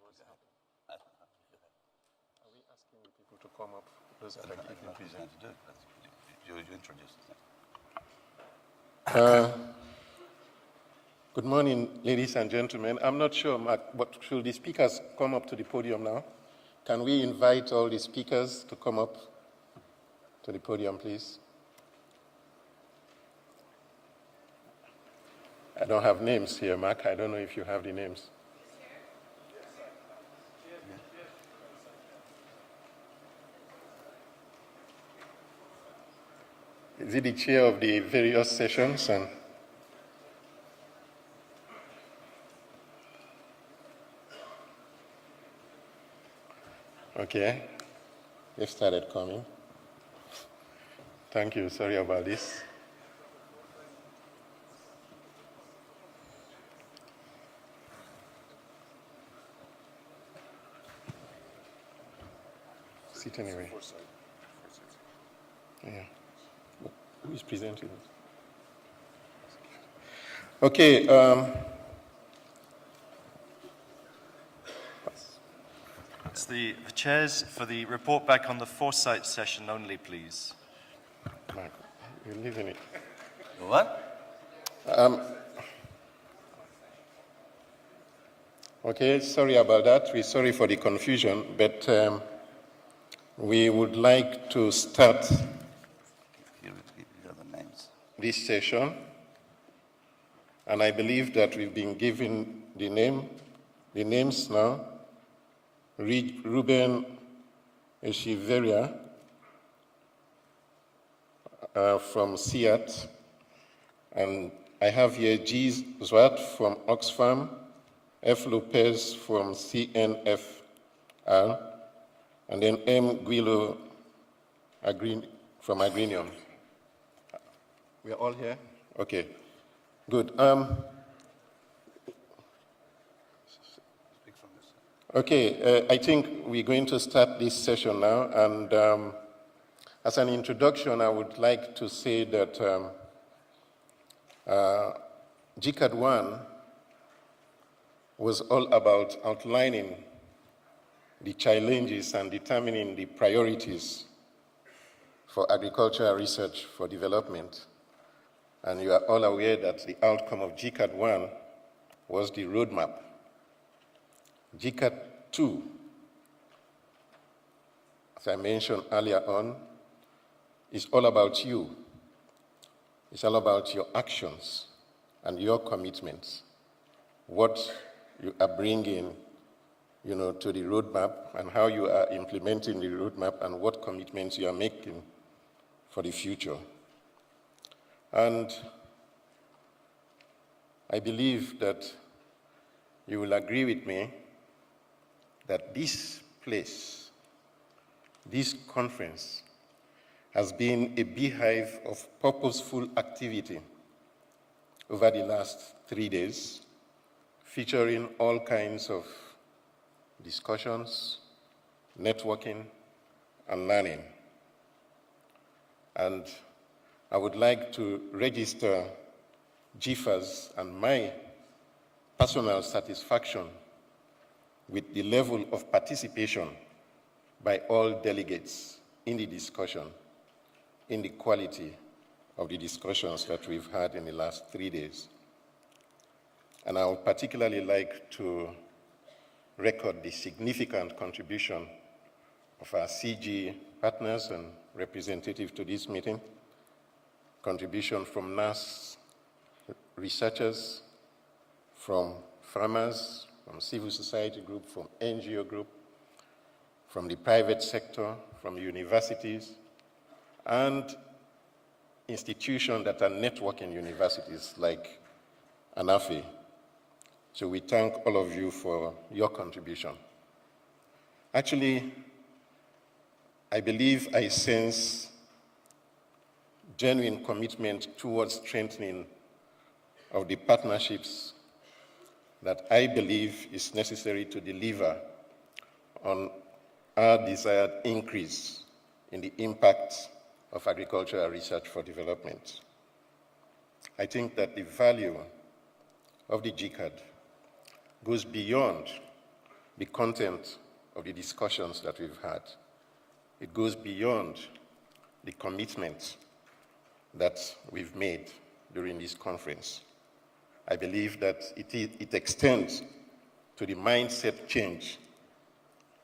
Are we asking the people to come up? Those are like if you present. You introduce it. Good morning, ladies and gentlemen. I'm not sure, Mark, but should the speakers come up to the podium now? Can we invite all the speakers to come up to the podium, please? I don't have names here, Mark. I don't know if you have the names. Is it the chair of the various sessions? Okay, they started coming. Thank you, sorry about this. Sit anyway. Yeah. Who is presenting? Okay. It's the chairs for the report back on the foresight session only, please. Mark, you're leaving it. What? Okay, sorry about that. We're sorry for the confusion, but we would like to start this session, and I believe that we've been given the names now. Ruben Echeverria from CIAT, and I have here G. Zwart from Oxfam, F. Lopez from CNFR, and then M. Guilo from Agrinium. We are all here? Okay, good. Okay, I think we're going to start this session now, and as an introduction, I would like to say that GCARD2 was all about outlining the challenges and determining the priorities for agricultural research for development. And you are all aware that the outcome of GCARD2 was the roadmap. GCARD2, as I mentioned earlier on, is all about you. It's all about your actions and your commitments, what you are bringing, to the roadmap and how you are implementing the roadmap and what commitments you are making for the future. And I believe that you will agree with me that this place, this conference, has been a beehive of purposeful activity over the last 3 days, featuring all kinds of discussions, networking, and learning. And I would like to register GIFA's and my personal satisfaction with the level of participation by all delegates in the discussion, in the quality of the discussions that we've had in the last 3 days. And I would particularly like to record the significant contribution of our CG partners and representatives to this meeting, contribution from NAS researchers, from farmers, from civil society group, from NGO group, from the private sector, from universities, and institutions that are networking universities like ANAFE. So we thank all of you for your contribution. Actually, I believe I sense genuine commitment towards strengthening of the partnerships that I believe is necessary to deliver on our desired increase in the impact of agricultural research for development. I think that the value of the GCARD goes beyond the content of the discussions that we've had. It goes beyond the commitment that we've made during this conference. I believe that it extends to the mindset change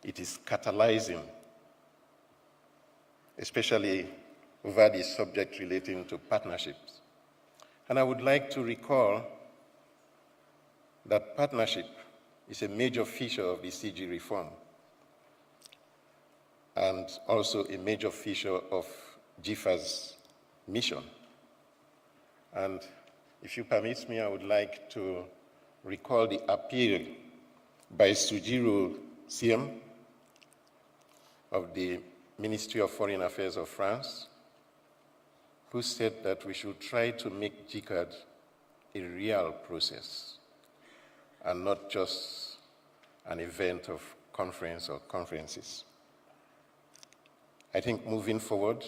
it is catalyzing, especially over the subject relating to partnerships. And I would like to recall that partnership is a major feature of the CG reform and also a major feature of GFA's mission. And if you permit me, I would like to recall the appeal by Sujiro Siem of the Ministry of Foreign Affairs of France, who said that we should try to make GCARD a real process and not just an event of conference or conferences. I think moving forward,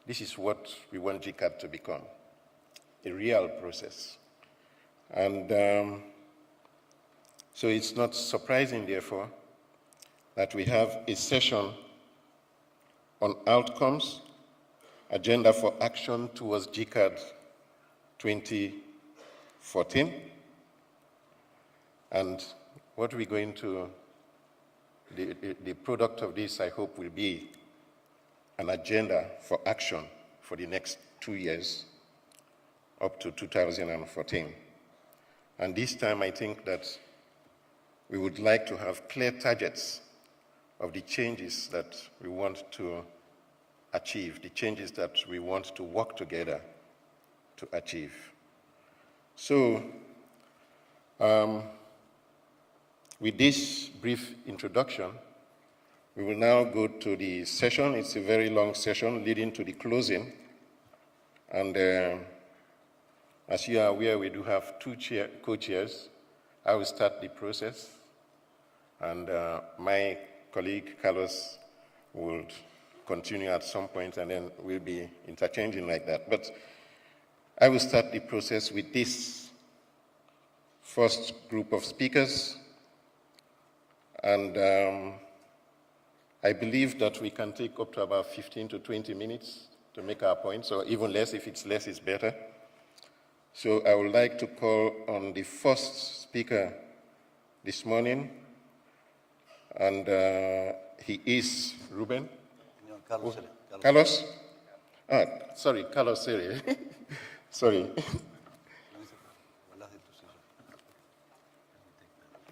this is what we want GCARD to become, a real process. And so it's not surprising, therefore, that we have a session on outcomes, agenda for action towards GCARD 2014. And what we're going to, the product of this, I hope, will be an agenda for action for the next 2 years, up to 2014. And this time, I think that we would like to have clear targets of the changes that we want to achieve, the changes that we want to work together to achieve. So, with this brief introduction, we will now go to the session. It's a very long session leading to the closing. And as you are aware, we do have two co-chairs. I will start the process, and my colleague, Carlos, will continue at some point, and then we'll be interchanging like that. But I will start the process with this first group of speakers, and I believe that we can take up to about 15 to 20 minutes to make our points, or even less. If it's less, it's better. So I would like to call on the first speaker this morning, and he is Ruben. Carlos. Carlos? Ah, sorry, Carlos Seri. Sorry.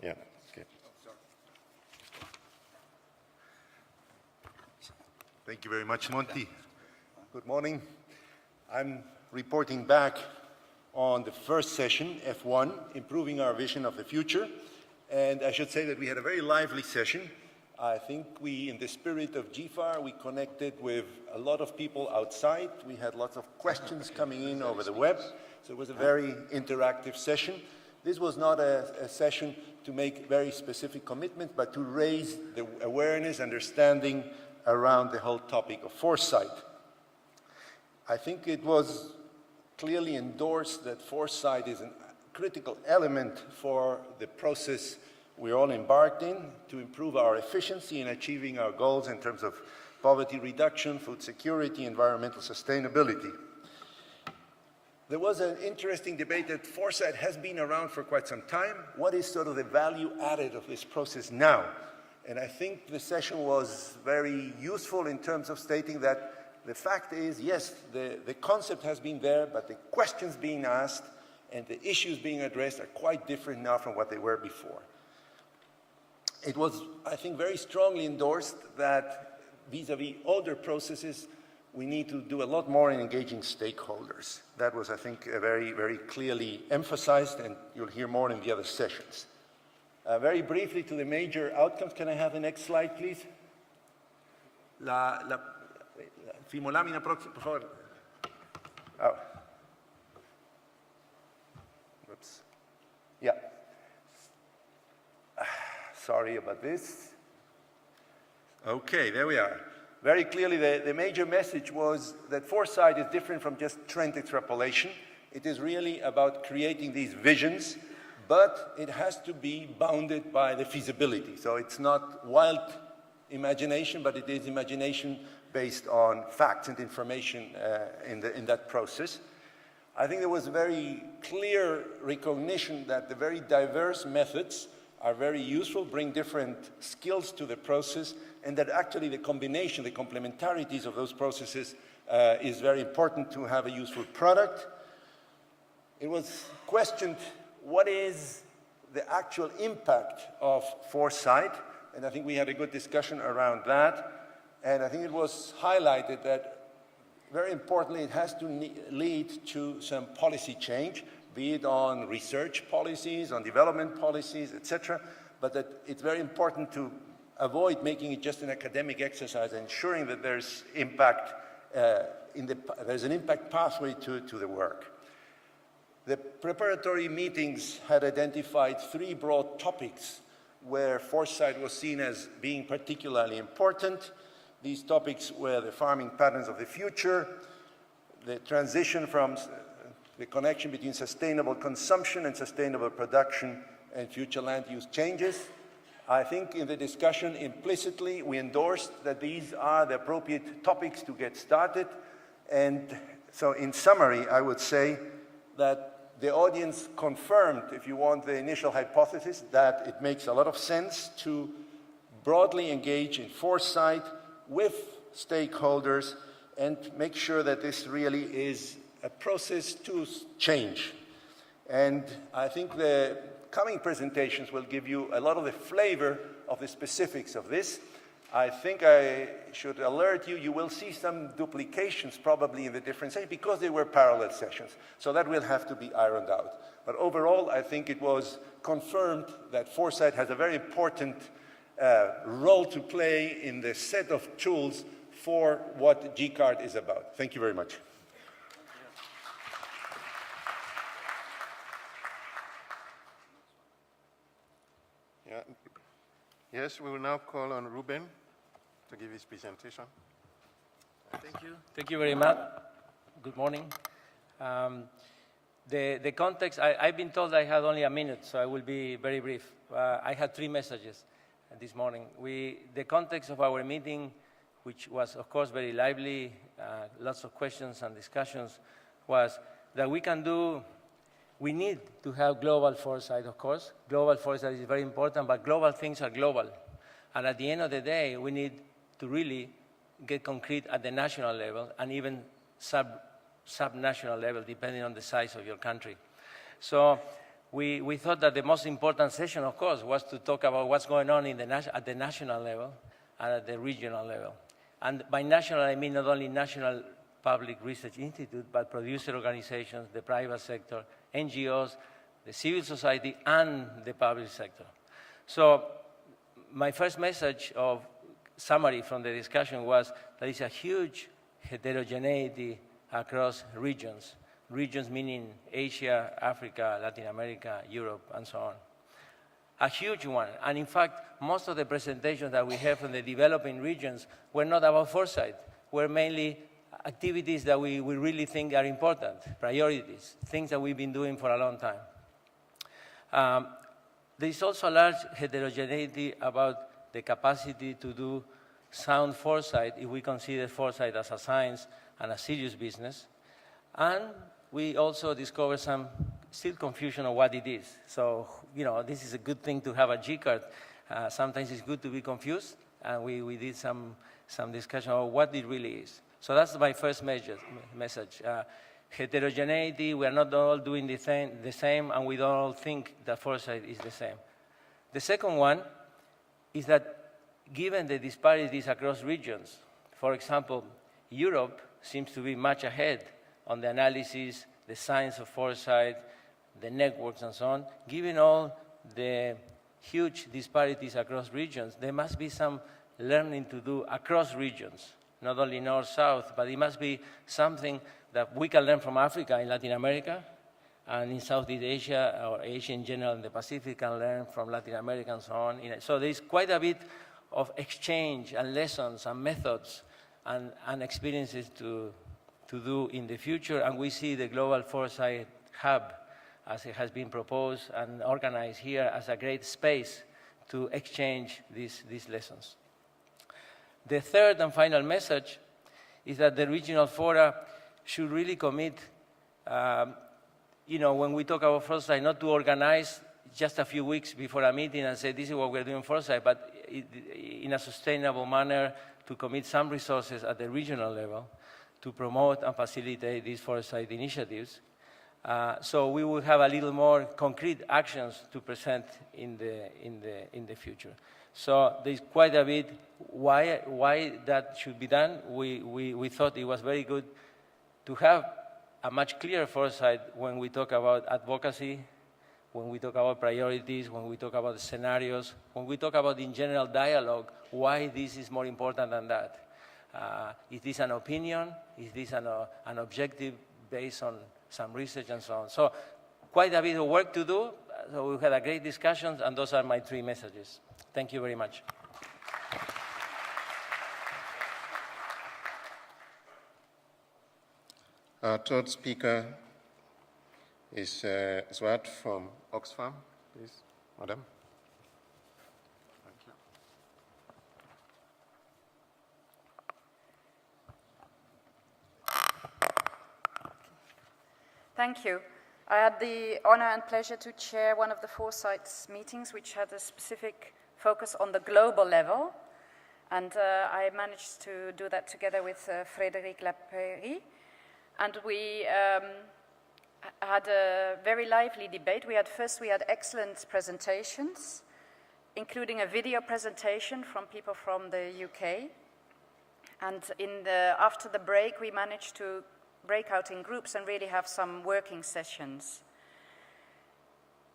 Yeah, okay. Thank you very much, Monty. Good morning. I'm reporting back on the first session, F1, Improving Our Vision of the Future. And I should say that we had a very lively session. I think we, in the spirit of GFAR, we connected with a lot of people outside. We had lots of questions coming in over the web. So it was a very interactive session. This was not a session to make very specific commitments, but to raise the awareness, understanding around the whole topic of foresight. I think it was clearly endorsed that foresight is a critical element for the process we're all embarked in to improve our efficiency in achieving our goals in terms of poverty reduction, food security, environmental sustainability. There was an interesting debate that foresight has been around for quite some time. What is sort of the value added of this process now? And I think the session was very useful in terms of stating that the fact is, yes, the concept has been there, but the questions being asked and the issues being addressed are quite different now from what they were before. It was, I think, very strongly endorsed that vis-a-vis older processes, we need to do a lot more in engaging stakeholders. That was, I think, very, very clearly emphasized, and you'll hear more in the other sessions. Very briefly to the major outcomes. Can I have the next slide, please? La fimolámina próxima, por favor. Oh. Oops. Yeah. Sorry about this. Okay, there we are. Very clearly, the major message was that foresight is different from just trend extrapolation. It is really about creating these visions, but it has to be bounded by the feasibility. So it's not wild imagination, but it is imagination based on facts and information in that process. I think there was very clear recognition that the very diverse methods are very useful, bring different skills to the process, and that actually the combination, the complementarities of those processes is very important to have a useful product. It was questioned, what is the actual impact of foresight? And I think we had a good discussion around that. And I think it was highlighted that, very importantly, it has to lead to some policy change, be it on research policies, on development policies, etc. But that it's very important to avoid making it just an academic exercise, ensuring that there's impact, there's an impact pathway to the work. The preparatory meetings had identified 3 broad topics where foresight was seen as being particularly important. These topics were the farming patterns of the future, the transition from the connection between sustainable consumption and sustainable production, and future land use changes. I think in the discussion implicitly we endorsed that these are the appropriate topics to get started. And so in summary, I would say that the audience confirmed, if you want, the initial hypothesis that it makes a lot of sense to broadly engage in foresight with stakeholders and make sure that this really is a process to change. And I think the coming presentations will give you a lot of the flavor of the specifics of this. I think I should alert you, you will see some duplications probably in the different sessions because they were parallel sessions. So that will have to be ironed out. But overall, I think it was confirmed that foresight has a very important role to play in the set of tools for what GCARD is about. Thank you very much. Yeah. Yes, we will now call on Ruben to give his presentation. Thank you. Thank you very much. Good morning. The context, I've been told I had only a minute, so I will be very brief. I had 3 messages this morning. The context of our meeting, which was, of course, very lively, lots of questions and discussions, was that we need to have global foresight, of course. Global foresight is very important, but global things are global. And at the end of the day, we need to really get concrete at the national level and even sub-national level, depending on the size of your country. So we thought that the most important session, of course, was to talk about what's going on at the national level and at the regional level. And by national, I mean not only National Public Research Institute, but producer organizations, the private sector, NGOs, the civil society, and the public sector. So my first message of summary from the discussion was there is a huge heterogeneity across regions. Regions meaning Asia, Africa, Latin America, Europe, and so on. A huge one. And in fact, most of the presentations that we have from the developing regions were not about foresight, were mainly activities that we really think are important, priorities, things that we've been doing for a long time. There is also a large heterogeneity about the capacity to do sound foresight if we consider foresight as a science and a serious business. And we also discovered some still confusion on what it is. So, you know, this is a good thing to have a GCARD. Sometimes it's good to be confused, and we did some discussion on what it really is. So that's my first message. Heterogeneity, we are not all doing the same, and we don't all think that foresight is the same. The second one is that given the disparities across regions, for example, Europe seems to be much ahead on the analysis, the science of foresight, the networks and so on. Given all the huge disparities across regions, there must be some learning to do across regions, not only north-south, but it must be something that we can learn from Africa and Latin America, and in Southeast Asia, or Asia in general, and the Pacific can learn from Latin America and so on. So there's quite a bit of exchange and lessons and methods and experiences to do in the future, and we see the Global Foresight Hub as it has been proposed and organized here as a great space to exchange these lessons. The third and final message is that the regional fora should really commit, when we talk about foresight, not to organize just a few weeks before a meeting and say, this is what we're doing foresight, but in a sustainable manner to commit some resources at the regional level to promote and facilitate these foresight initiatives. So we will have a little more concrete actions to present in the future. So there's quite a bit why that should be done. We thought it was very good to have a much clearer foresight when we talk about advocacy, when we talk about priorities, when we talk about scenarios, when we talk about in general dialogue, why this is more important than that. Is this an opinion? Is this an objective based on some research and so on? So quite a bit of work to do. So we had a great discussion, and those are my 3 messages. Thank you very much. Our third speaker is Zwart from Oxfam, please, madam. Thank you. Thank you. I had the honor and pleasure to chair one of the Foresight's meetings, which had a specific focus on the global level. And I managed to do that together with Frédéric Lapéry. And we had a very lively debate. We had excellent presentations, including a video presentation from people from the UK. And after the break, we managed to break out in groups and really have some working sessions.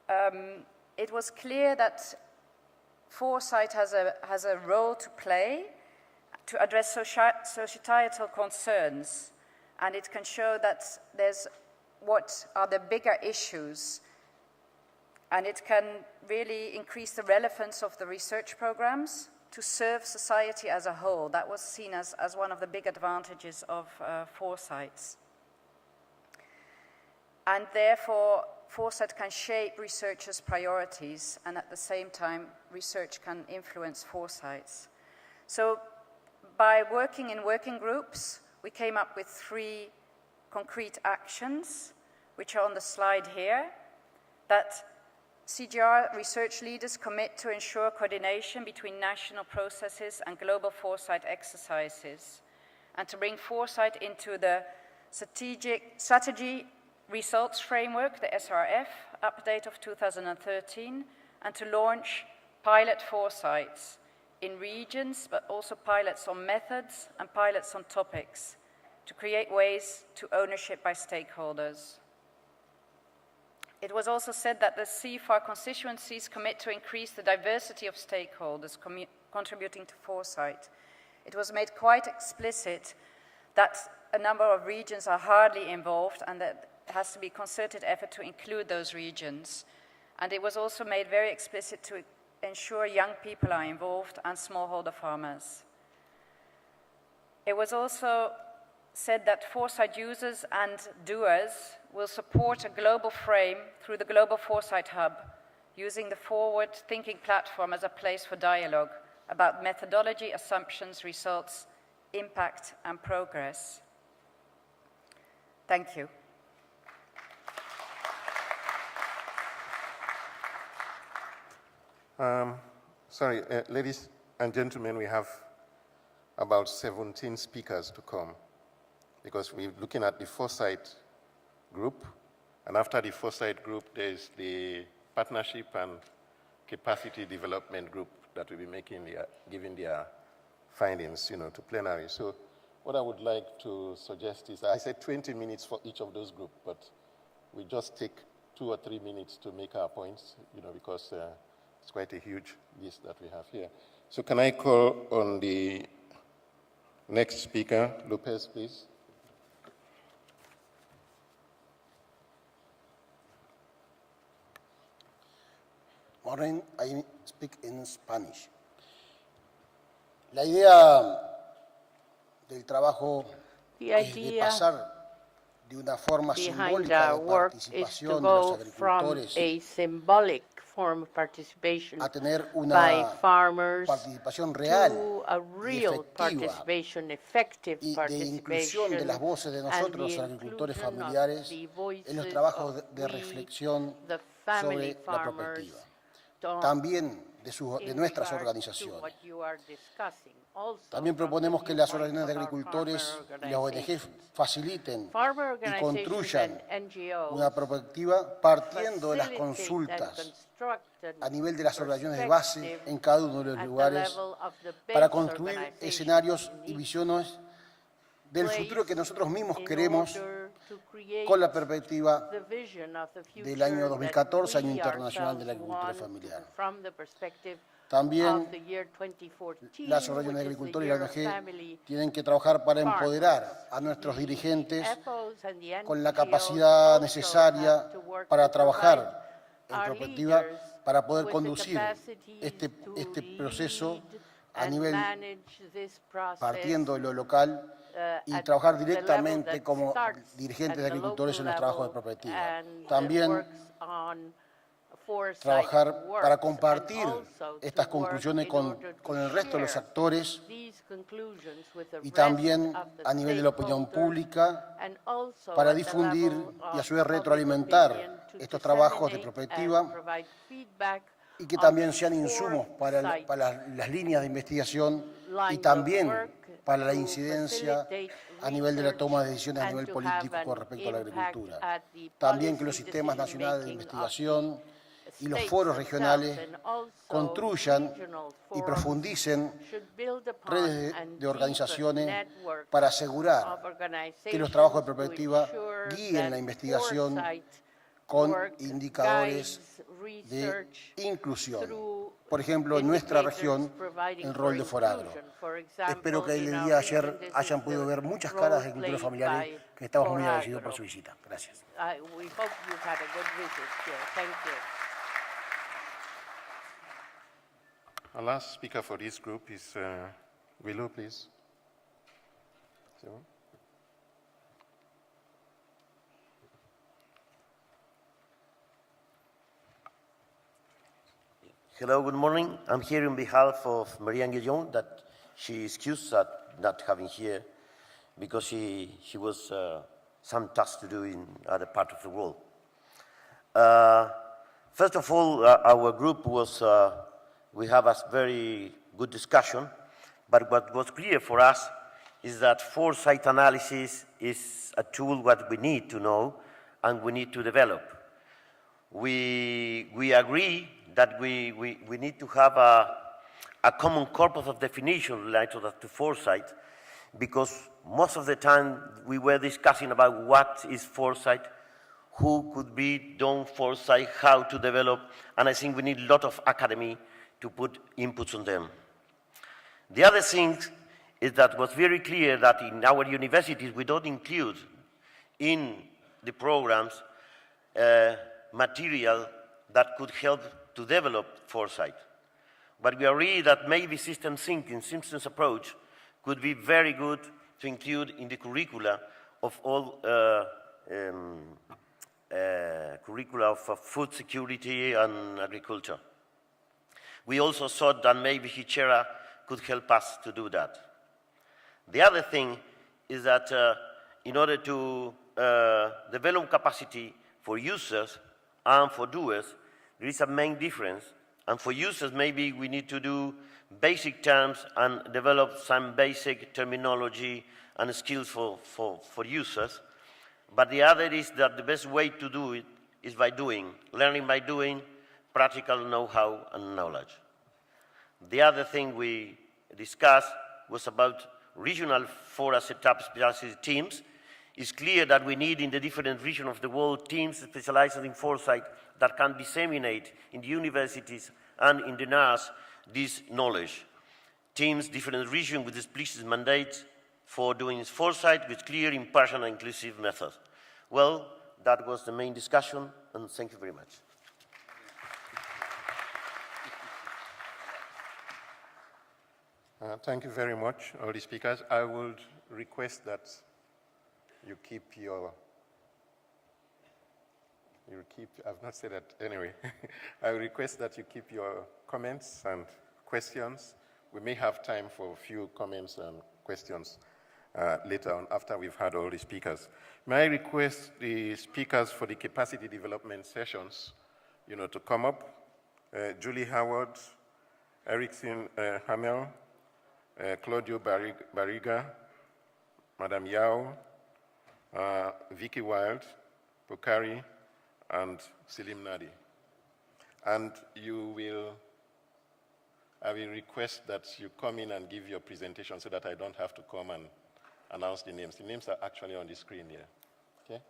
It was clear that foresight has a role to play to address societal concerns, and it can show that what are the bigger issues, and it can really increase the relevance of the research programs to serve society as a whole. That was seen as one of the big advantages of foresights. And therefore, foresight can shape researchers' priorities, and at the same time, research can influence foresights. So by working in working groups, we came up with 3 concrete actions, which are on the slide here, that CGR research leaders commit to ensure coordination between national processes and global foresight exercises, and to bring foresight into the strategy results framework, the SRF, update of 2013, and to launch pilot foresights in regions, but also pilots on methods and pilots on topics, to create ways to ownership by stakeholders. It was also said that the CFAR constituencies commit to increase the diversity of stakeholders contributing to foresight. It was made quite explicit that a number of regions are hardly involved and that there has to be concerted effort to include those regions. And it was also made very explicit to ensure young people are involved and smallholder farmers. It was also said that foresight users and doers will support a global frame through the Global Foresight Hub, using the Forward Thinking platform as a place for dialogue about methodology, assumptions, results, impact, and progress. Thank you. Sorry, ladies and gentlemen, we have about 17 speakers to come, because we're looking at the foresight group, and after the foresight group, there's the partnership and capacity development group that will be giving their findings, to plenary. So what I would like to suggest is, I said 20 minutes for each of those groups, but we just take 2 or 3 minutes to make our points, because it's quite a huge list that we have here. So can I call on the next speaker, Lopez, please? Morning, I speak in Spanish. La idea del trabajo The es de idea pasar de una forma behind simbólica our de work is to participación de los go from agricultores a symbolic form of participation a tener by una farmers participación real to a y real efectiva participation, effective y de inclusión de las participation, voces de and nosotros, the los agricultores inclusion of familiares, the en los voices trabajos of de we, reflexión the family sobre la farmers, perspectiva. También de in nuestras regard to organizaciones. what you are discussing. Also También from the proponemos que las viewpoint organizaciones de of our agricultores farmer y las ONG organizations. faciliten Farmer y organizations construyan and NGOs una perspectiva partiendo de las facilitate and consultas construct an a nivel de las organizaciones de base en cada uno de los at the lugares level of the para base construir organizations escenarios in y each visiones del place futuro que nosotros mismos in queremos order to create con la perspectiva the vision of the del año future 2014, that Año we Internacional de la ourselves Agricultura want Familiar. from the perspective También of the year 2014, las organizaciones de which is the agricultores y year la of ONG family tienen que trabajar para farmers. empoderar a nuestros dirigentes FOs and the con la NGOs capacidad also necesaria have to work para to trabajar en our perspectiva leaders para poder with the conducir capacity este to proceso lead a and nivel manage this process, partiendo de lo local y at trabajar the level directamente that como starts dirigentes at de the agricultores en local los trabajos de level perspectiva. and También works on foresight trabajar works, para and compartir also to estas work conclusiones in con order to el resto de los share actores these conclusions with the y rest también of the a nivel de la opinión stakeholders, pública and also para at the difundir level y a of su vez public retroalimentar opinion to estos trabajos de disseminate perspectiva and provide feedback y que on también the sean insumos foresight para las líneas de investigación y lines of también work para la to incidencia facilitate a nivel de la research toma de decisiones a and nivel to político have con an respecto a la impact agricultura. at the También que los policy sistemas nacionales de decision-making of investigación y los states foros themselves, regionales and also construyan regional y forums profundicen should build upon redes and de organizaciones deepen networks para asegurar of que los trabajos de organizations to perspectiva ensure guíen la that investigación foresight con work indicadores guides de research inclusión. through Por ejemplo, en nuestra indicators región, providing el for rol de foradro. inclusion. For example, Espero que el in our día de region, ayer this hayan is podido the ver muchas role caras de agricultores played familiares by que estamos muy Foragro. agradecidos por su visita. Gracias. We hope you've had a good visit here. Thank you. Our last speaker for this group is Willow, please. So. Hello, good morning. I'm here on behalf of Marianne Guillon, that she excused not having here because she was some tasks to do in other part of the world. First of all, our group was, we have a very good discussion, but what was clear for us is that foresight analysis is a tool that we need to know and we need to develop. We agree that we need to have a common corpus of definition related to foresight, because most of the time we were discussing about what is foresight, who could be done foresight, how to develop, and I think we need a lot of academy to put inputs on them. The other thing is that was very clear that in our universities we don't include in the programs material that could help to develop foresight. But we agree that maybe systems thinking, systems approach could be very good to include in the curricula of all curricula of food security and agriculture. We also thought that maybe Hichera could help us to do that. The other thing is that in order to develop capacity for users and for doers, there is a main difference. And for users, maybe we need to do basic terms and develop some basic terminology and skills for users. But the other is that the best way to do it is by doing, learning by doing, practical know-how and knowledge. The other thing we discussed was about regional fora setup specialized teams. It's clear that we need in the different regions of the world teams specialized in foresight that can disseminate in the universities and in the NAS this knowledge. Teams, different regions with explicit mandates for doing foresight with clear, impartial, and inclusive methods. Well, that was the main discussion, and thank you very much. Thank you very much, all the speakers. I would request that you keep your you keep, I've not said that anyway. I request that you keep your comments and questions. We may have time for a few comments and questions later on after we've had all the speakers. May I request the speakers for the capacity development sessions, to come up? Julie Howard, Erickson Hamel, Claudio Barriga, Madame Yao, Vicky Wild, Pokari, and Selim Nadi. And I will request that you come in and give your presentation so that I don't have to come and announce the names. The names are actually on the screen here, okay?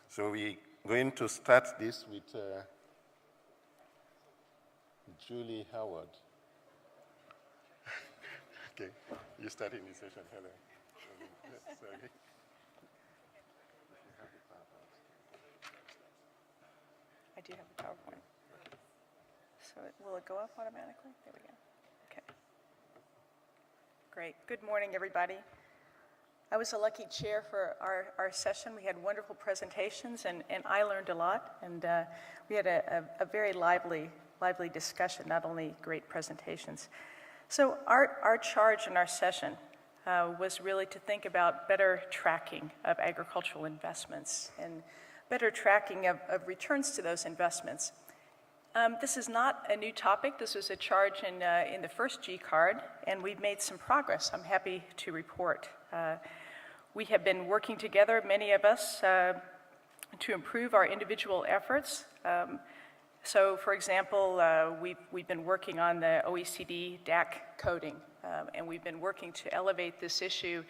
So we're going to start this with Julie Howard. Okay, you're starting the session, Helen. Sorry. I do have the PowerPoint. So will it go up automatically? There we go. Okay. Great. Good morning, everybody. I was a lucky chair for our session. We had wonderful presentations, and I learned a lot. And we had a very lively discussion, not only great presentations. So our charge in our session was really to think about better tracking of agricultural investments and better tracking of returns to those investments. This is not a new topic. This was a charge in the first GCARD, and we've made some progress, I'm happy to report. We have been working together, many of us, to improve our individual efforts. So, for example, we've been working on the OECD DAC coding, and we've been working to elevate this issue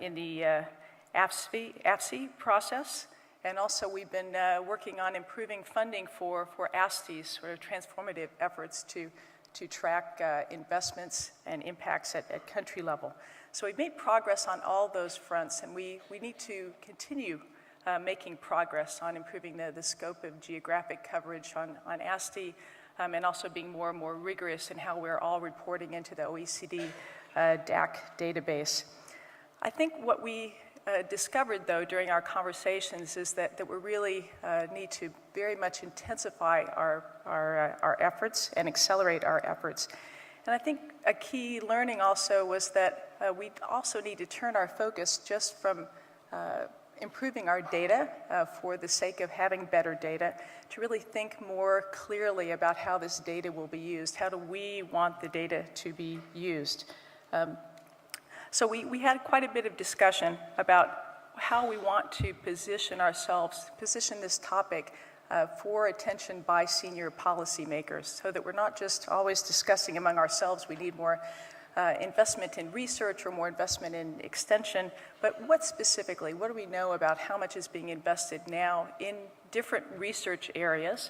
in the AFSI process. And also we've been working on improving funding for ASTI's sort of transformative efforts to track investments and impacts at country level. So we've made progress on all those fronts, and we need to continue making progress on improving the scope of geographic coverage on ASTI, and also being more and more rigorous in how we're all reporting into the OECD DAC database. I think what we discovered, though, during our conversations is that we really need to very much intensify our efforts and accelerate our efforts. And I think a key learning also was that we also need to turn our focus just from improving our data for the sake of having better data, to really think more clearly about how this data will be used. How do we want the data to be used? So we had quite a bit of discussion about how we want to position this topic for attention by senior policymakers, so that we're not just always discussing among ourselves, we need more investment in research or more investment in extension, but what specifically, what do we know about how much is being invested now in different research areas,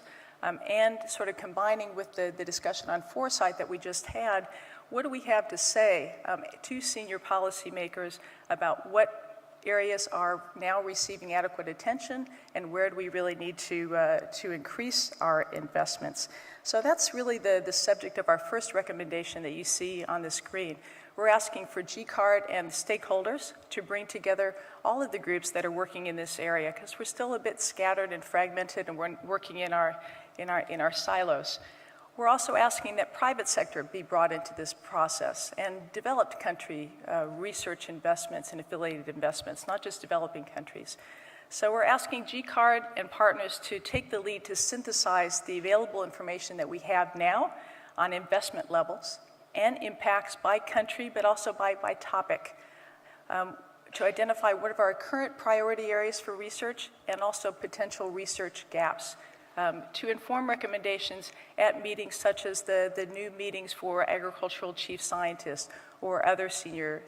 and sort of combining with the discussion on foresight that we just had, what do we have to say to senior policymakers about what areas are now receiving adequate attention, and where do we really need to increase our investments? So that's really the subject of our first recommendation that you see on the screen. We're asking for GCARD and stakeholders to bring together all of the groups that are working in this area, because we're still a bit scattered and fragmented, and we're working in our silos. We're also asking that private sector be brought into this process, and developed country research investments and affiliated investments, not just developing countries. So we're asking GCARD and partners to take the lead to synthesize the available information that we have now on investment levels and impacts by country, but also by topic, to identify what are our current priority areas for research and also potential research gaps. To inform recommendations at meetings such as the new meetings for agricultural chief scientists or other senior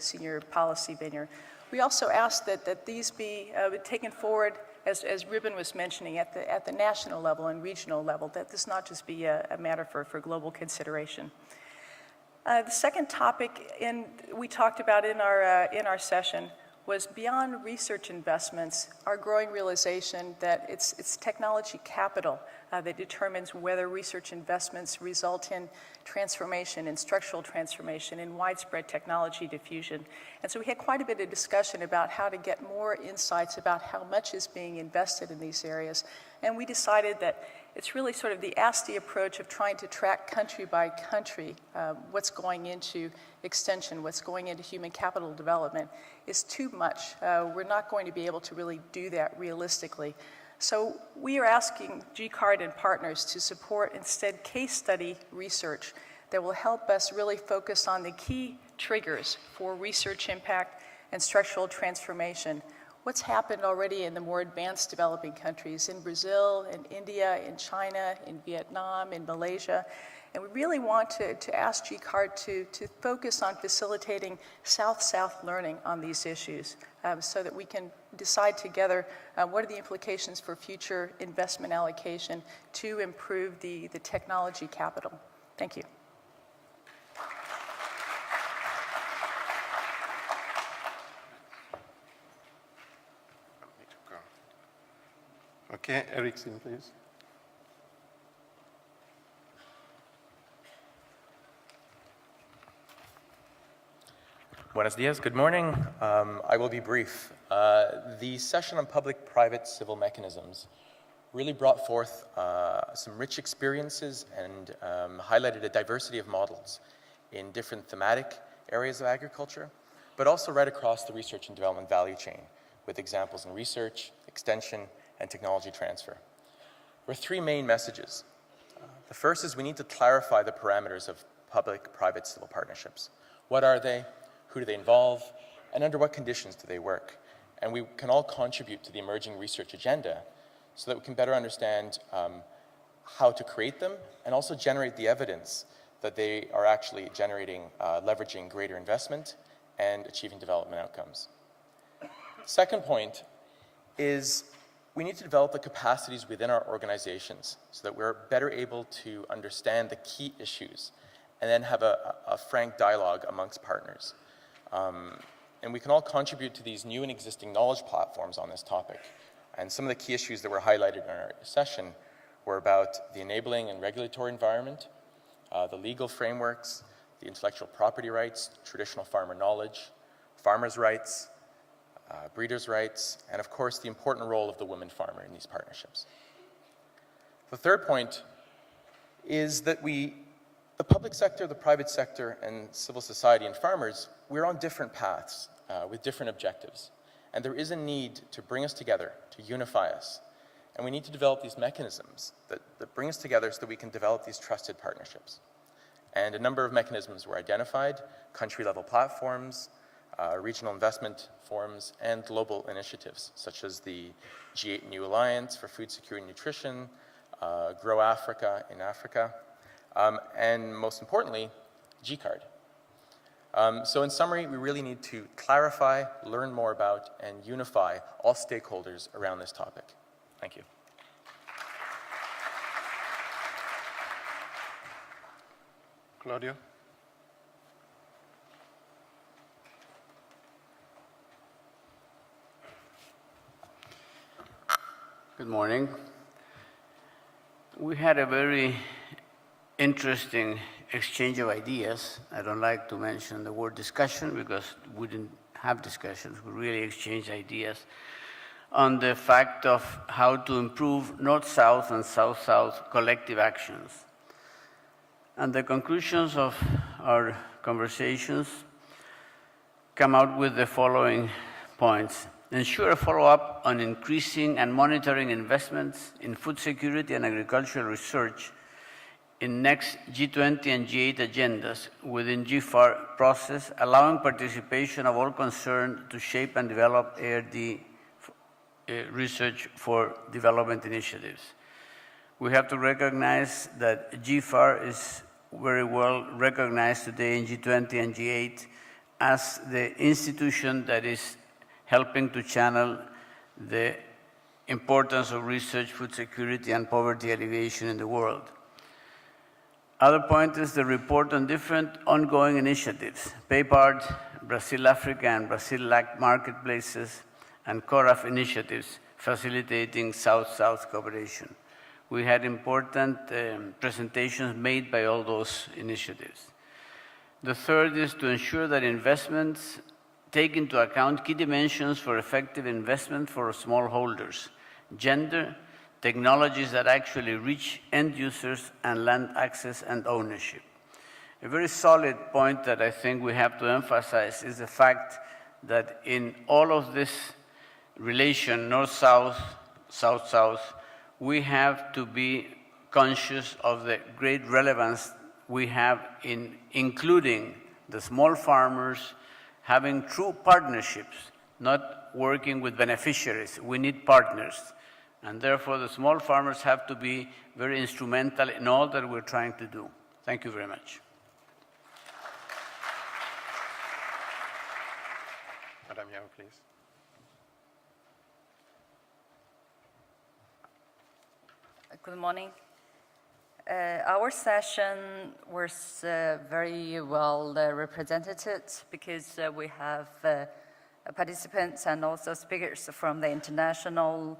policy venue. We also ask that these be taken forward, as Ruben was mentioning, at the national level and regional level, that this not just be a matter for global consideration. The second topic we talked about in our session was beyond research investments, our growing realization that it's technology capital that determines whether research investments result in transformation, in structural transformation, in widespread technology diffusion. And so we had quite a bit of discussion about how to get more insights about how much is being invested in these areas. And we decided that it's really sort of the ASTI approach of trying to track country by country what's going into extension, what's going into human capital development is too much. We're not going to be able to really do that realistically. So we are asking GCARD and partners to support instead case study research that will help us really focus on the key triggers for research impact and structural transformation. What's happened already in the more advanced developing countries, in Brazil, in India, in China, in Vietnam, in Malaysia. And we really want to ask GCARD to focus on facilitating South-South learning on these issues so that we can decide together what are the implications for future investment allocation to improve the technology capital. Thank you. Okay, Erickson, please. Buenos dias, good morning. I will be brief. The session on public-private civil mechanisms really brought forth some rich experiences and highlighted a diversity of models in different thematic areas of agriculture, but also right across the research and development value chain with examples in research, extension, and technology transfer. There are three main messages. The first is we need to clarify the parameters of public-private civil partnerships. What are they? Who do they involve? And under what conditions do they work? And we can all contribute to the emerging research agenda so that we can better understand how to create them and also generate the evidence that they are actually generating, leveraging greater investment and achieving development outcomes. Second point is we need to develop the capacities within our organizations so that we're better able to understand the key issues and then have a frank dialogue amongst partners. And we can all contribute to these new and existing knowledge platforms on this topic. And some of the key issues that were highlighted in our session were about the enabling and regulatory environment, the legal frameworks, the intellectual property rights, traditional farmer knowledge, farmers' rights, breeders' rights, and of course the important role of the woman farmer in these partnerships. The third point is that the public sector, the private sector, and civil society and farmers, we're on different paths with different objectives. And there is a need to bring us together, to unify us. And we need to develop these mechanisms that bring us together so that we can develop these trusted partnerships. And a number of mechanisms were identified, country-level platforms, regional investment forums, and global initiatives, such as the G8 New Alliance for Food Security and Nutrition, Grow Africa in Africa, and most importantly, GCARD. So in summary, we really need to clarify, learn more about, and unify all stakeholders around this topic. Thank you. Claudio? Good morning. We had a very interesting exchange of ideas. I don't like to mention the word discussion because we didn't have discussions. We really exchanged ideas on the fact of how to improve North-South and South-South collective actions. And the conclusions of our conversations come out with the following points. Ensure a follow-up on increasing and monitoring investments in food security and agricultural research in next G20 and G8 agendas within GFAR process, allowing participation of all concerned to shape and develop ARD research for development initiatives. We have to recognize that GFAR is very well recognized today in G20 and G8 as the institution that is helping to channel the importance of research, food security, and poverty alleviation in the world. Other point is the report on different ongoing initiatives, PayPart, Brazil Africa, and Brazil LAC marketplaces, and CORAF initiatives facilitating South-South cooperation. We had important presentations made by all those initiatives. The third is to ensure that investments take into account key dimensions for effective investment for smallholders, gender, technologies that actually reach end users, and land access and ownership. A very solid point that I think we have to emphasize is the fact that in all of this relation, north-south, south-south, we have to be conscious of the great relevance we have in including the small farmers, having true partnerships, not working with beneficiaries. We need partners. And therefore, the small farmers have to be very instrumental in all that we're trying to do. Thank you very much. Madam Yao, please. Good morning. Our session was very well represented because we have participants and also speakers from the international,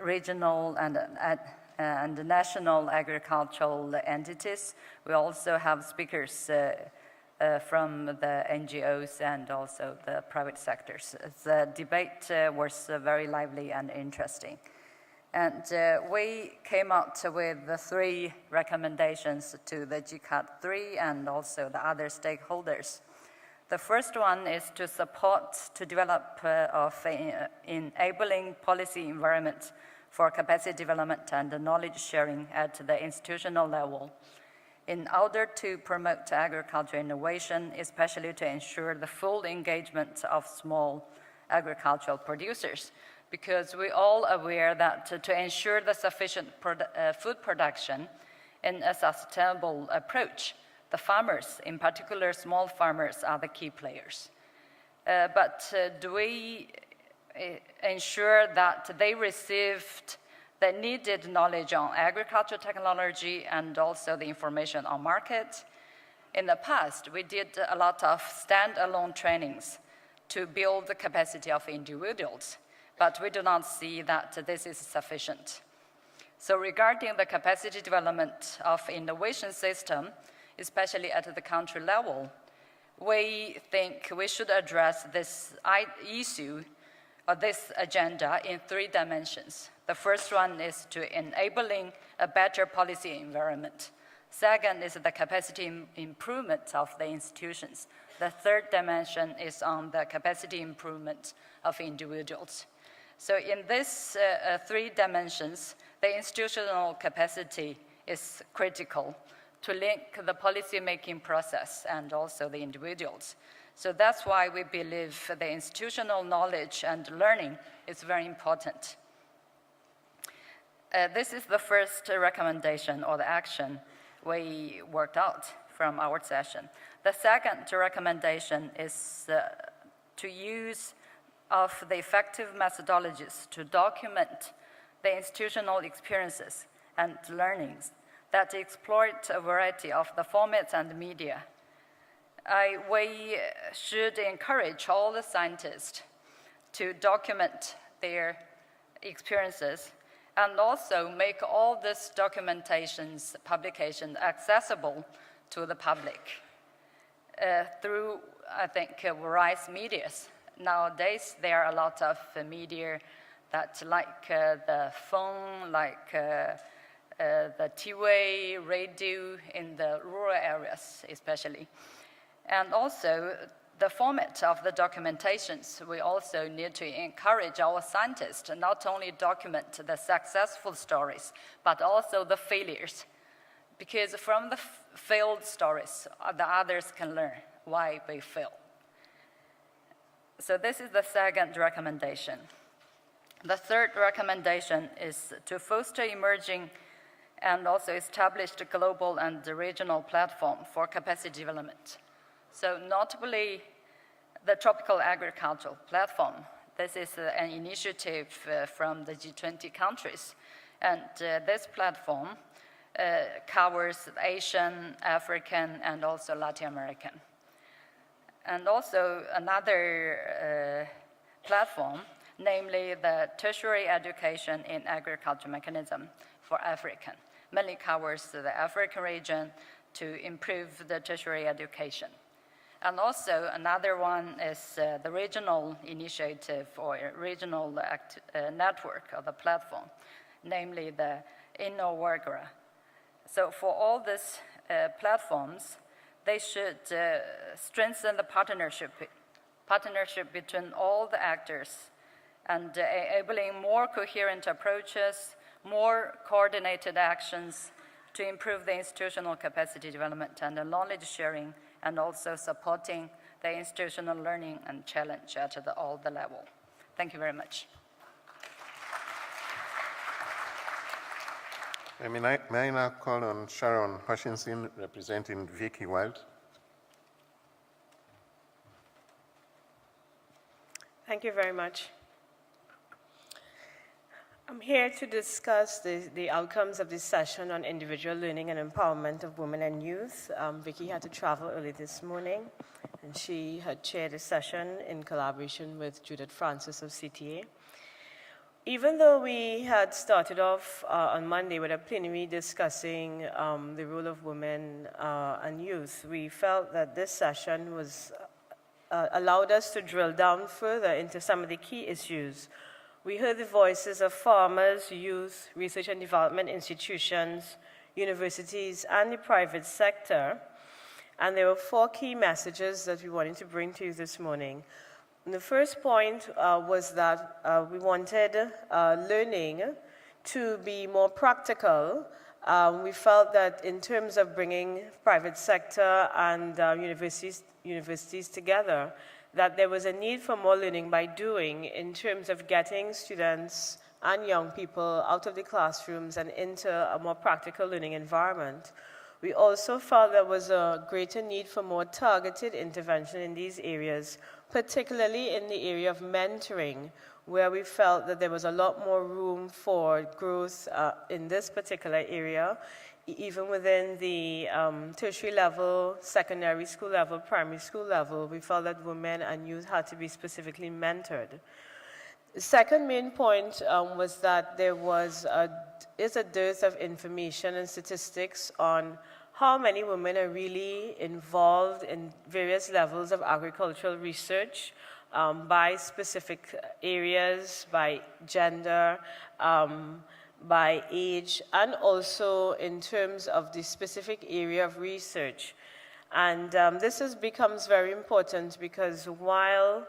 regional, and national agricultural entities. We also have speakers from the NGOs and also the private sectors. The debate was very lively and interesting. And we came out with the 3 recommendations to the GCARD2 and also the other stakeholders. The first one is to support to develop of enabling policy environment for capacity development and knowledge sharing at the institutional level in order to promote agricultural innovation, especially to ensure the full engagement of small agricultural producers. Because we're all aware that to ensure the sufficient food production in a sustainable approach, the farmers, in particular small farmers, are the key players. But do we ensure that they received the needed knowledge on agricultural technology and also the information on market? In the past, we did a lot of standalone trainings to build the capacity of individuals, but we do not see that this is sufficient. So regarding the capacity development of innovation system, especially at the country level, we think we should address this issue or this agenda in 3 dimensions. The first one is to enabling a better policy environment. Second is the capacity improvement of the institutions. The third dimension is on the capacity improvement of individuals. So in these 3 dimensions, the institutional capacity is critical to link the policy-making process and also the individuals. So that's why we believe the institutional knowledge and learning is very important. This is the first recommendation or the action we worked out from our session. The second recommendation is to use of the effective methodologies to document the institutional experiences and learnings that exploit a variety of the formats and media. We should encourage all the scientists to document their experiences and also make all this documentation's publication accessible to the public through, I think, various medias. Nowadays, there are a lot of media that like the phone, like the TV, radio in the rural areas especially. And also, the format of the documentations, we also need to encourage our scientists to not only document the successful stories, but also the failures. Because from the failed stories, the others can learn why we fail. So this is the second recommendation. The third recommendation is to foster emerging and also established global and regional platform for capacity development. So notably, the Tropical Agricultural Platform. This is an initiative from the G20 countries. And this platform covers Asian, African, and also Latin American. And also another platform namely the tertiary education in agriculture mechanism for African. Mainly covers the African region to improve the tertiary education. And also another one is the regional initiative or regional network of the platform, namely the InnoWorgra. So for all these platforms, they should strengthen the partnership between all the actors and enabling more coherent approaches, more coordinated actions to improve the institutional capacity development and the knowledge sharing, and also supporting the institutional learning and challenge at all the level. Thank you very much. May I now call on Sharon Hutchinson, representing Vicky Wild? Thank you very much. I'm here to discuss the outcomes of this session on individual learning and empowerment of women and youth. Vicky had to travel early this morning, and she had chaired a session in collaboration with Judith Francis of CTA. Even though we had started off on Monday with a plenary discussing the role of women and youth, we felt that this session was allowed us to drill down further into some of the key issues. We heard the voices of farmers, youth, research and development institutions, universities, and the private sector. And there were 4 key messages that we wanted to bring to you this morning. And the first point was that we wanted learning to be more practical. We felt that in terms of bringing private sector and universities together, that there was a need for more learning by doing in terms of getting students and young people out of the classrooms and into a more practical learning environment. We also felt there was a greater need for more targeted intervention in these areas, particularly in the area of mentoring, where we felt that there was a lot more room for growth in this particular area, even within the tertiary level, secondary school level, primary school level. We felt that women and youth had to be specifically mentored. The second main point was that there is a dearth of information and statistics on how many women are really involved in various levels of agricultural research by specific areas, by gender, by age, and also in terms of the specific area of research. And this becomes very important because while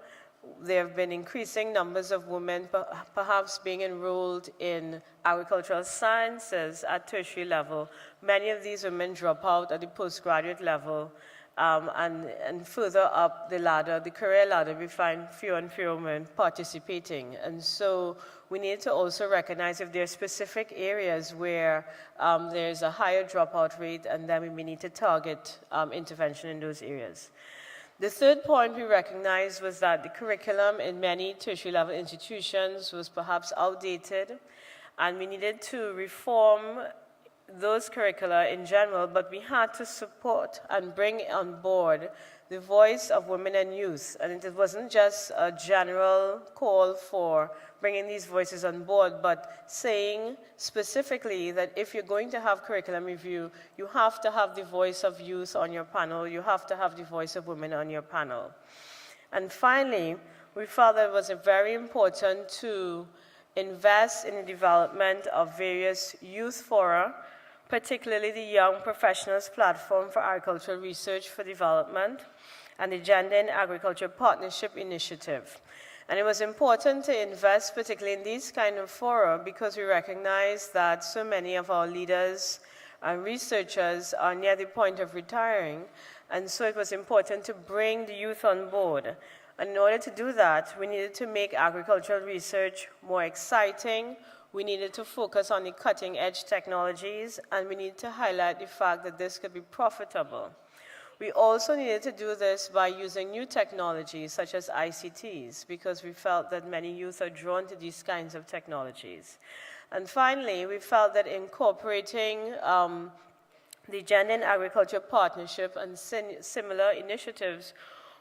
there have been increasing numbers of women perhaps being enrolled in agricultural sciences at tertiary level, many of these women drop out at the postgraduate level, and further up the ladder, the career ladder, we find fewer and fewer women participating. And so we need to also recognize if there are specific areas where there's a higher dropout rate, and then we may need to target intervention in those areas. The third point we recognized was that the curriculum in many tertiary level institutions was perhaps outdated, and we needed to reform those curricula in general, but we had to support and bring on board the voice of women and youth. And it wasn't just a general call for bringing these voices on board, but saying specifically that if you're going to have curriculum review, you have to have the voice of youth on your panel, you have to have the voice of women on your panel. And finally, we felt that it was very important to invest in the development of various youth fora, particularly the Young Professionals Platform for Agricultural Research for Development and the Gender in Agriculture Partnership Initiative. And it was important to invest particularly in these kind of fora because we recognize that so many of our leaders and researchers are near the point of retiring, and so it was important to bring the youth on board. And in order to do that, we needed to make agricultural research more exciting. We needed to focus on the cutting-edge technologies, and we needed to highlight the fact that this could be profitable. We also needed to do this by using new technologies such as ICTs, because we felt that many youth are drawn to these kinds of technologies. And finally, we felt that incorporating the Gender in Agriculture Partnership and similar initiatives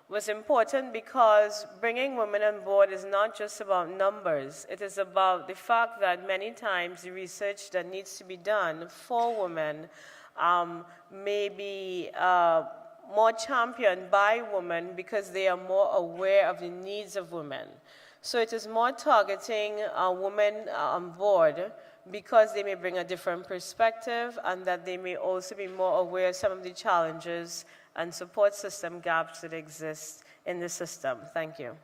was important because bringing women on board is not just about numbers. It is about the fact that many times the research that needs to be done for women may be more championed by women because they are more aware of the needs of women. So it is more targeting women on board because they may bring a different perspective and that they may also be more aware of some of the challenges and support system gaps that exist in the system. Thank you.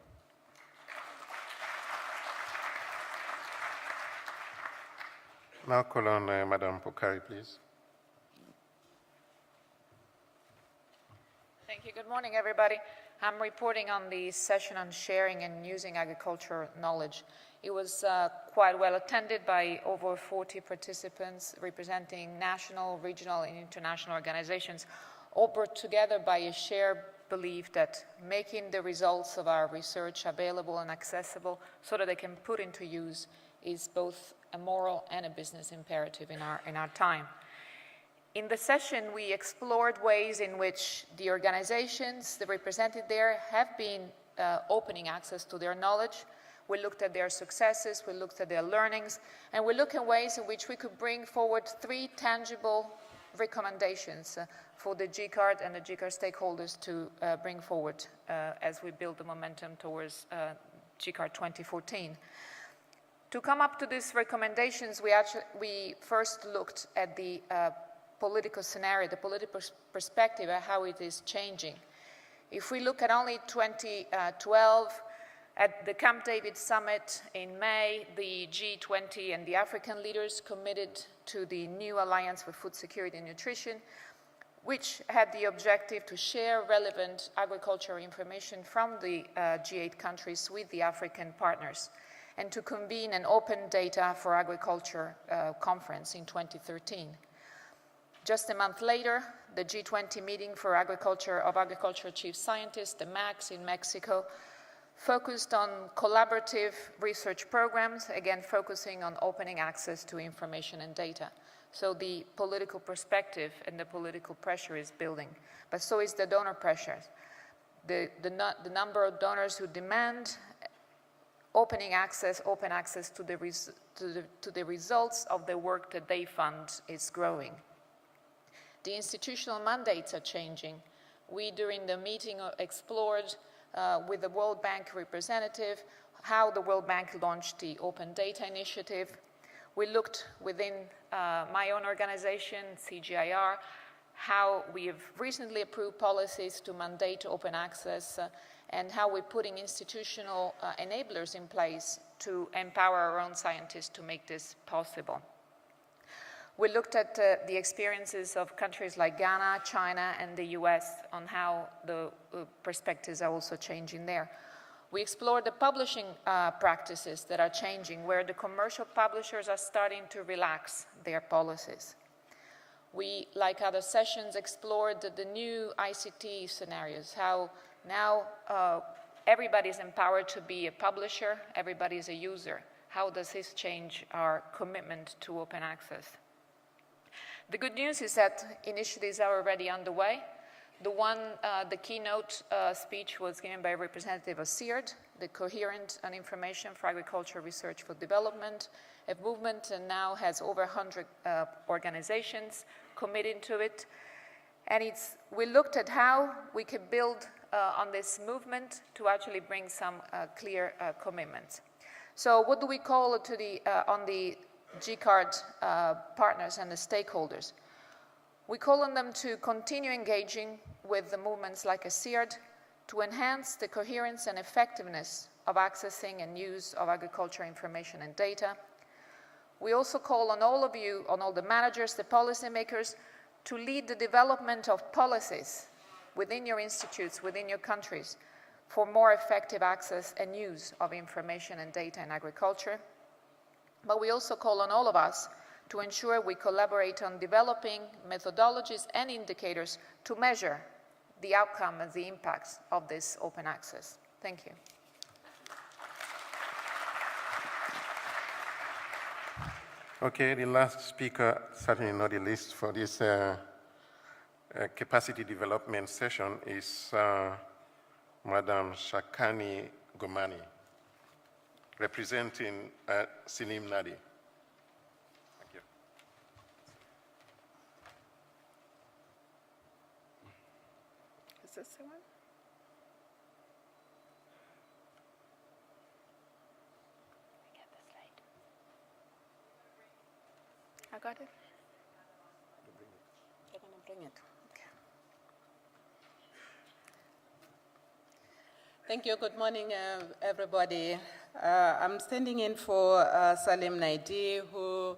Now call on Madam Pokari, please. Thank you. Good morning, everybody. I'm reporting on the session on sharing and using agricultural knowledge. It was quite well attended by over 40 participants representing national, regional, and international organizations, all brought together by a shared belief that making the results of our research available and accessible so that they can put into use is both a moral and a business imperative in our time. In the session, we explored ways in which the organizations that represented there have been opening access to their knowledge. We looked at their successes, we looked at their learnings, and we looked at ways in which we could bring forward 3 tangible recommendations for the GCARD and the GCARD stakeholders to bring forward as we build the momentum towards GCARD 2014. To come up to these recommendations, we first looked at the political scenario, the political perspective of how it is changing. If we look at only 2012, at the Camp David summit in May, the G20 and the African leaders committed to the new Alliance for Food Security and Nutrition, which had the objective to share relevant agricultural information from the G8 countries with the African partners, and to convene an open data for agriculture conference in 2013. Just a month later, the G20 meeting for agriculture chief scientists, the MACs in Mexico, focused on collaborative research programs, again focusing on opening access to information and data. So the political perspective and the political pressure is building, but so is the donor pressure. The number of donors who demand open access to the results of the work that they fund is growing. The institutional mandates are changing. We, during the meeting, explored with the World Bank representative how the World Bank launched the Open Data Initiative. We looked within my own organization, CGIAR, how we have recently approved policies to mandate open access and how we're putting institutional enablers in place to empower our own scientists to make this possible. We looked at the experiences of countries like Ghana, China, and the US on how the perspectives are also changing there. We explored the publishing practices that are changing, where the commercial publishers are starting to relax their policies. We, like other sessions, explored the new ICT scenarios, how now everybody's empowered to be a publisher, everybody's a user. How does this change our commitment to open access? The good news is that initiatives are already underway. The keynote speech was given by a representative of CIRD, the Coherent and Information for Agricultural Research for Development, a movement that now has over 100 organizations committed to it. And we looked at how we could build on this movement to actually bring some clear commitments. So what do we call to on the GCARD partners and the stakeholders? We call on them to continue engaging with the movements like CIRD to enhance the coherence and effectiveness of accessing and use of agricultural information and data. We also call on all of you, on all the managers, the policymakers, to lead the development of policies within your institutes, within your countries, for more effective access and use of information and data in agriculture. But we also call on all of us to ensure we collaborate on developing methodologies and indicators to measure the outcome and the impacts of this open access. Thank you. Okay, the last speaker, certainly not the least for this capacity development session, is Madam Shakani Gomani, representing Sinim Nadi. Thank you. Is this the one? I got it. They're going to bring it. Okay. Thank you. Good morning, everybody. I'm standing in for Salim Naidi, who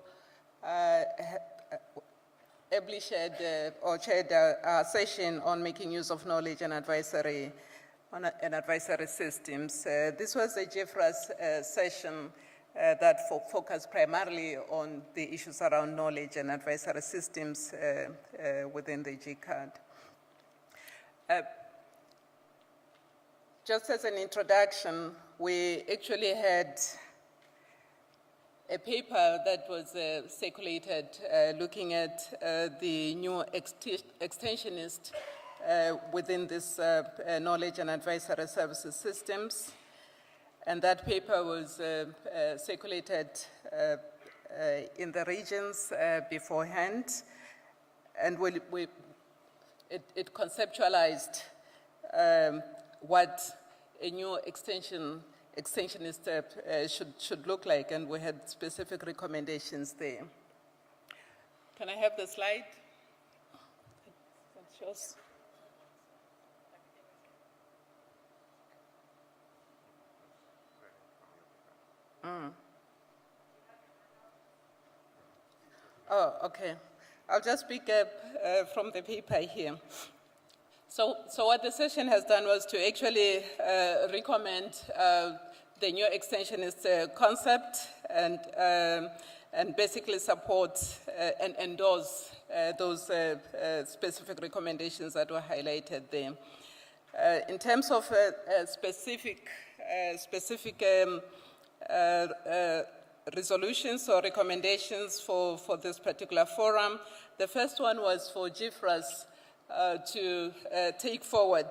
ably chaired a session on making use of knowledge and advisory systems. This was a GFRAS session that focused primarily on the issues around knowledge and advisory systems within the GCARD. Just as an introduction, we actually had a paper that was circulated looking at the new extensionist within this knowledge and advisory services systems. And that paper was circulated in the regions beforehand. And it conceptualized what a new extensionist should look like, and we had specific recommendations there. Can I have the slide? That shows. Oh, okay. I'll just pick up from the paper here. So what the session has done was to actually recommend the new extensionist concept and basically support and endorse those specific recommendations that were highlighted there. In terms of specific resolutions or recommendations for this particular forum, the first one was for GFRAS to take forward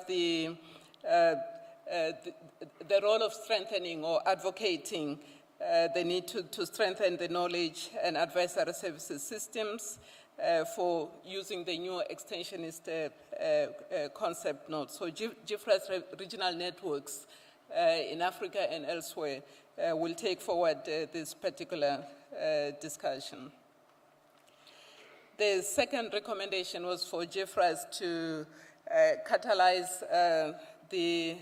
the role of strengthening or advocating the need to strengthen the knowledge and advisory services systems for using the new extensionist concept node. So GFRAS regional networks in Africa and elsewhere will take forward this particular discussion. The second recommendation was for GFRAS to catalyze the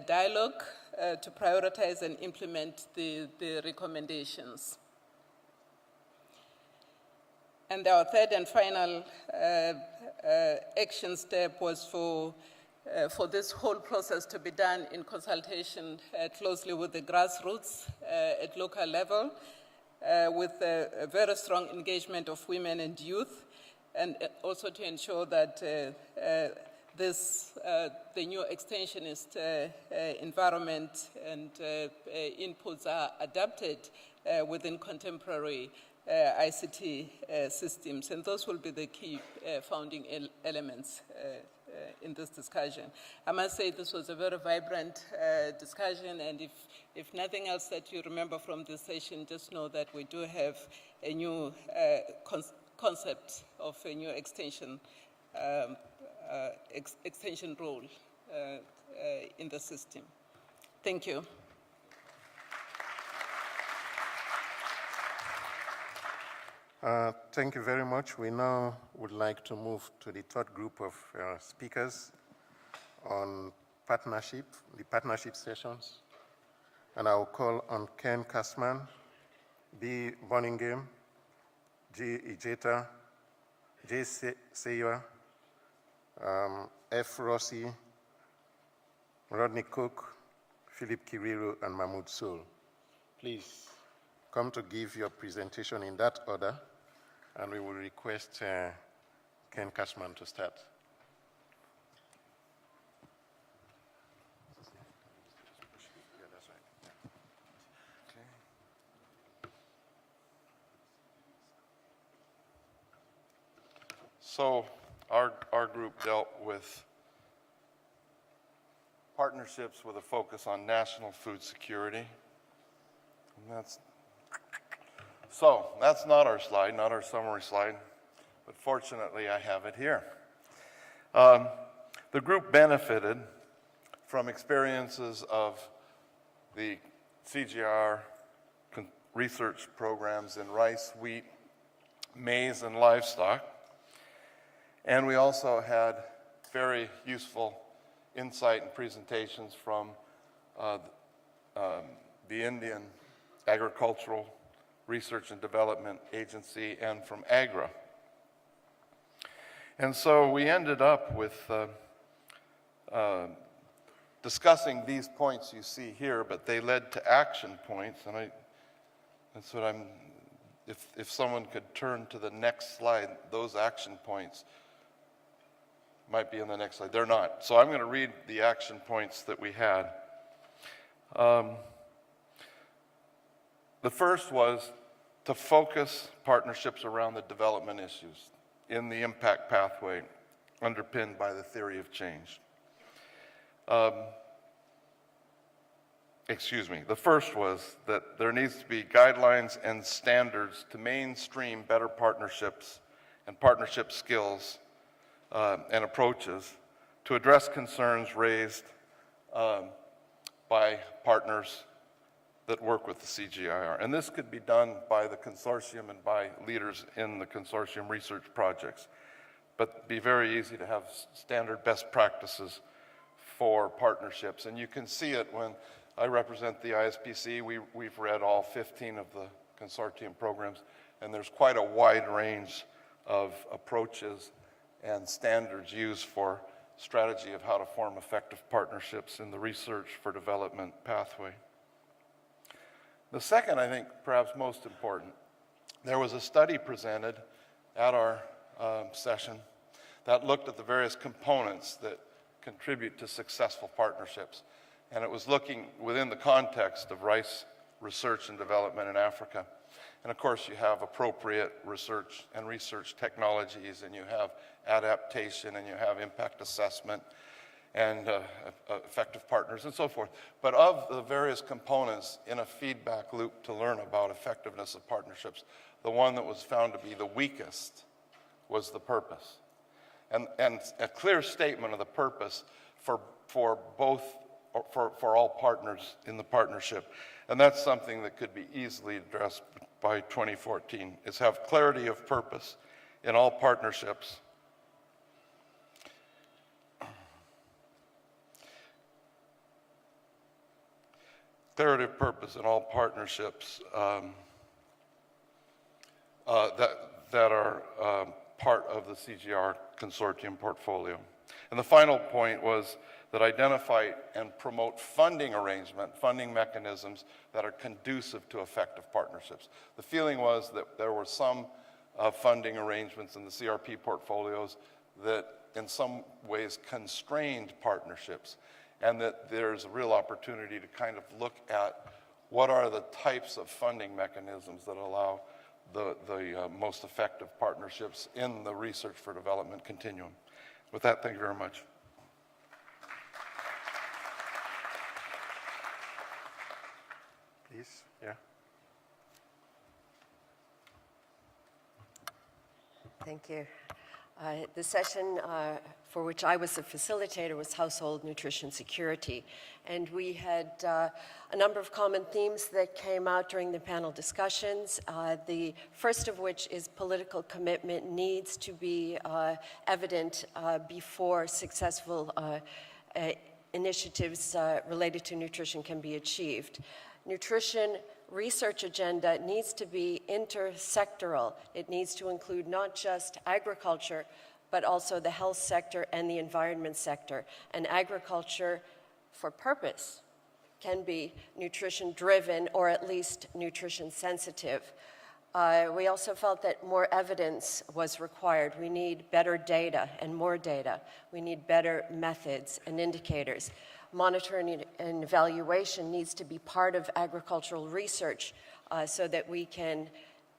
dialogue to prioritize and implement the recommendations. And our third and final action step was for this whole process to be done in consultation closely with the grassroots at local level, with a very strong engagement of women and youth, and also to ensure that the new extensionist environment and inputs are adapted within contemporary ICT systems, and those will be the key founding elements in this discussion. I must say this was a very vibrant discussion, and if nothing else that you remember from this session, just know that we do have a new concept of a new extension role in the system. Thank you. Thank you very much. We now would like to move to the third group of speakers on partnership, the partnership sessions. And I will call on Ken Kastman, B. Bonningham, G. Ijeta, J. Sewa, F. Rossi, Rodney Cook, Philip Kiriro, and Mahmoud Soul. Please come to give your presentation in that order, and we will request Ken Kastman to start. So our group dealt with partnerships with a focus on national food security. And that's not our slide, not our summary slide, but fortunately I have it here. The group benefited from experiences of the CGR research programs in rice, wheat, maize, and livestock. And we also had very useful insight and presentations from the Indian Agricultural Research and Development Agency and from AGRA. And so we ended up with discussing these points you see here, but they led to action points, and that's what if someone could turn to the next slide, those action points might be in the next slide. They're not. So I'm going to read the action points that we had. The first was to focus partnerships around the development issues in the impact pathway underpinned by the theory of change. The first was that there needs to be guidelines and standards to mainstream better partnerships and partnership skills and approaches to address concerns raised by partners that work with the CGIAR. And this could be done by the consortium and by leaders in the consortium research projects, but it'd be very easy to have standard best practices for partnerships. And you can see it when I represent the ISPC. We've read all 15 of the consortium programs, and there's quite a wide range of approaches and standards used for strategy of how to form effective partnerships in the research for development pathway. The second, I think, perhaps most important, there was a study presented at our session that looked at the various components that contribute to successful partnerships. And it was looking within the context of rice research and development in Africa. And of course, you have appropriate research and research technologies, and you have adaptation, and you have impact assessment, and effective partners, and so forth. But of the various components in a feedback loop to learn about effectiveness of partnerships, the one that was found to be the weakest was the purpose. And a clear statement of the purpose for all partners in the partnership. And that's something that could be easily addressed by 2014, is have clarity of purpose in all partnerships. Clarity of purpose in all partnerships that are part of the CGR consortium portfolio. And the final point was that identify and promote funding mechanisms that are conducive to effective partnerships. The feeling was that there were some funding arrangements in the CRP portfolios that in some ways constrained partnerships, and that there's a real opportunity to kind of look at what are the types of funding mechanisms that allow the most effective partnerships in the research for development continuum. With that, thank you very much. Please, yeah. Thank you. The session for which I was the facilitator was household nutrition security. And we had a number of common themes that came out during the panel discussions. The first of which is political commitment needs to be evident before successful initiatives related to nutrition can be achieved. Nutrition research agenda needs to be intersectoral. It needs to include not just agriculture, but also the health sector and the environment sector. And agriculture for purpose can be nutrition driven or at least nutrition sensitive. We also felt that more evidence was required. We need better data and more data. We need better methods and indicators. Monitoring and evaluation needs to be part of agricultural research so that we can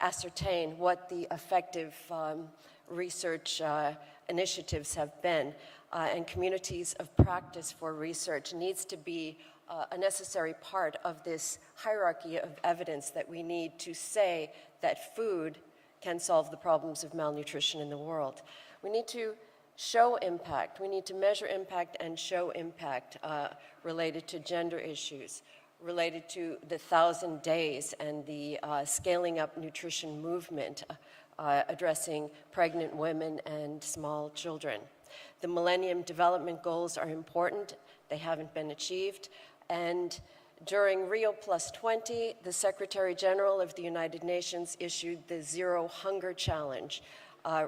ascertain what the effective research initiatives have been. and communities of practice for research needs to be a necessary part of this hierarchy of evidence that we need to say that food can solve the problems of malnutrition in the world. We need to show impact. We need to measure impact and show impact related to gender issues, related to the 1,000 days and the scaling up nutrition movement, addressing pregnant women and small children. The Millennium Development Goals are important. They haven't been achieved. And during Rio Plus 20, the Secretary General of the United Nations issued the Zero Hunger Challenge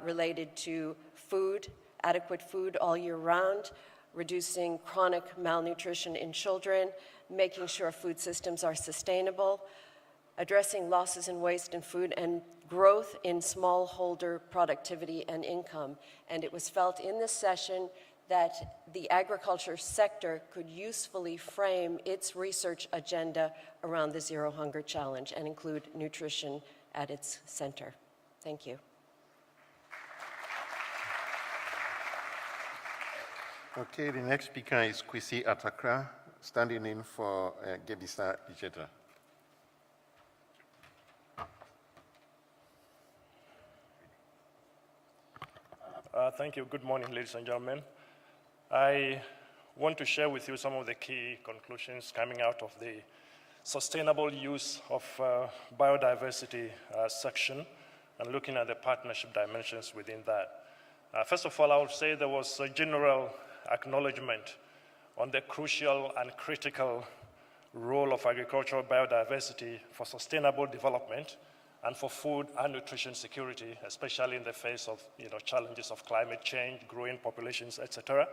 related to food, adequate food all year round, reducing chronic malnutrition in children, making sure food systems are sustainable, addressing losses and waste in food, and growth in smallholder productivity and income. And it was felt in this session that the agriculture sector could usefully frame its research agenda around the Zero Hunger Challenge and include nutrition at its center. Thank you. Okay, the next speaker is Kwesi Atakra, standing in for Gebisa Ijeta. Thank you. Good morning, ladies and gentlemen. I want to share with you some of the key conclusions coming out of the sustainable use of biodiversity section and looking at the partnership dimensions within that. First of all, I would say there was a general acknowledgement on the crucial and critical role of agricultural biodiversity for sustainable development and for food and nutrition security, especially in the face of challenges of climate change, growing populations, etc.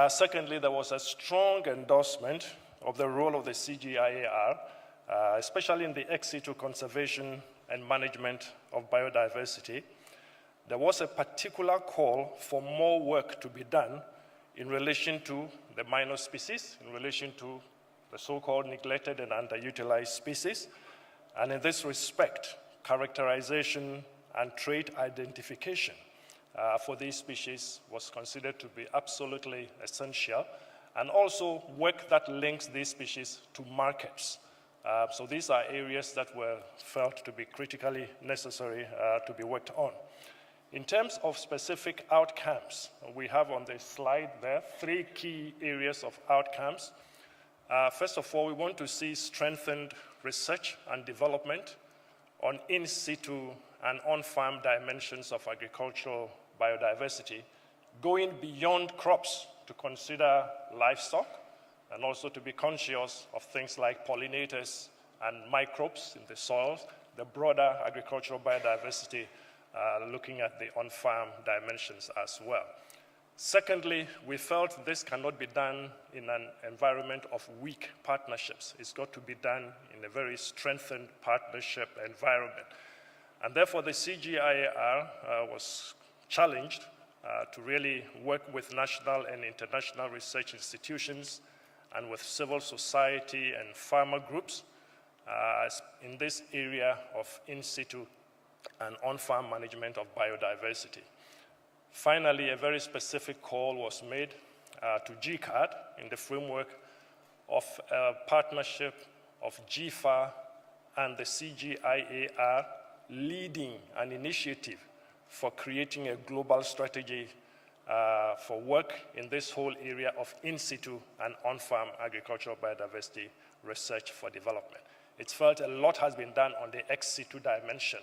Secondly, there was a strong endorsement of the role of the CGIAR, especially in the ex situ conservation and management of biodiversity. There was a particular call for more work to be done in relation to the minor species, in relation to the so-called neglected and underutilized species. And in this respect, characterization and trait identification for these species was considered to be absolutely essential, and also work that links these species to markets. So these are areas that were felt to be critically necessary to be worked on. In terms of specific outcomes, we have on the slide there 3 key areas of outcomes. First of all, we want to see strengthened research and development on in situ and on-farm dimensions of agricultural biodiversity, going beyond crops to consider livestock, and also to be conscious of things like pollinators and microbes in the soils, the broader agricultural biodiversity, looking at the on-farm dimensions as well. Secondly, we felt this cannot be done in an environment of weak partnerships. It's got to be done in a very strengthened partnership environment. And therefore, the CGIAR was challenged to really work with national and international research institutions and with civil society and farmer groups in this area of in situ and on-farm management of biodiversity. Finally, a very specific call was made to GCARD in the framework of a partnership of GFA and the CGIAR leading an initiative for creating a global strategy for work in this whole area of in situ and on-farm agricultural biodiversity research for development. It's felt a lot has been done on the ex situ dimension,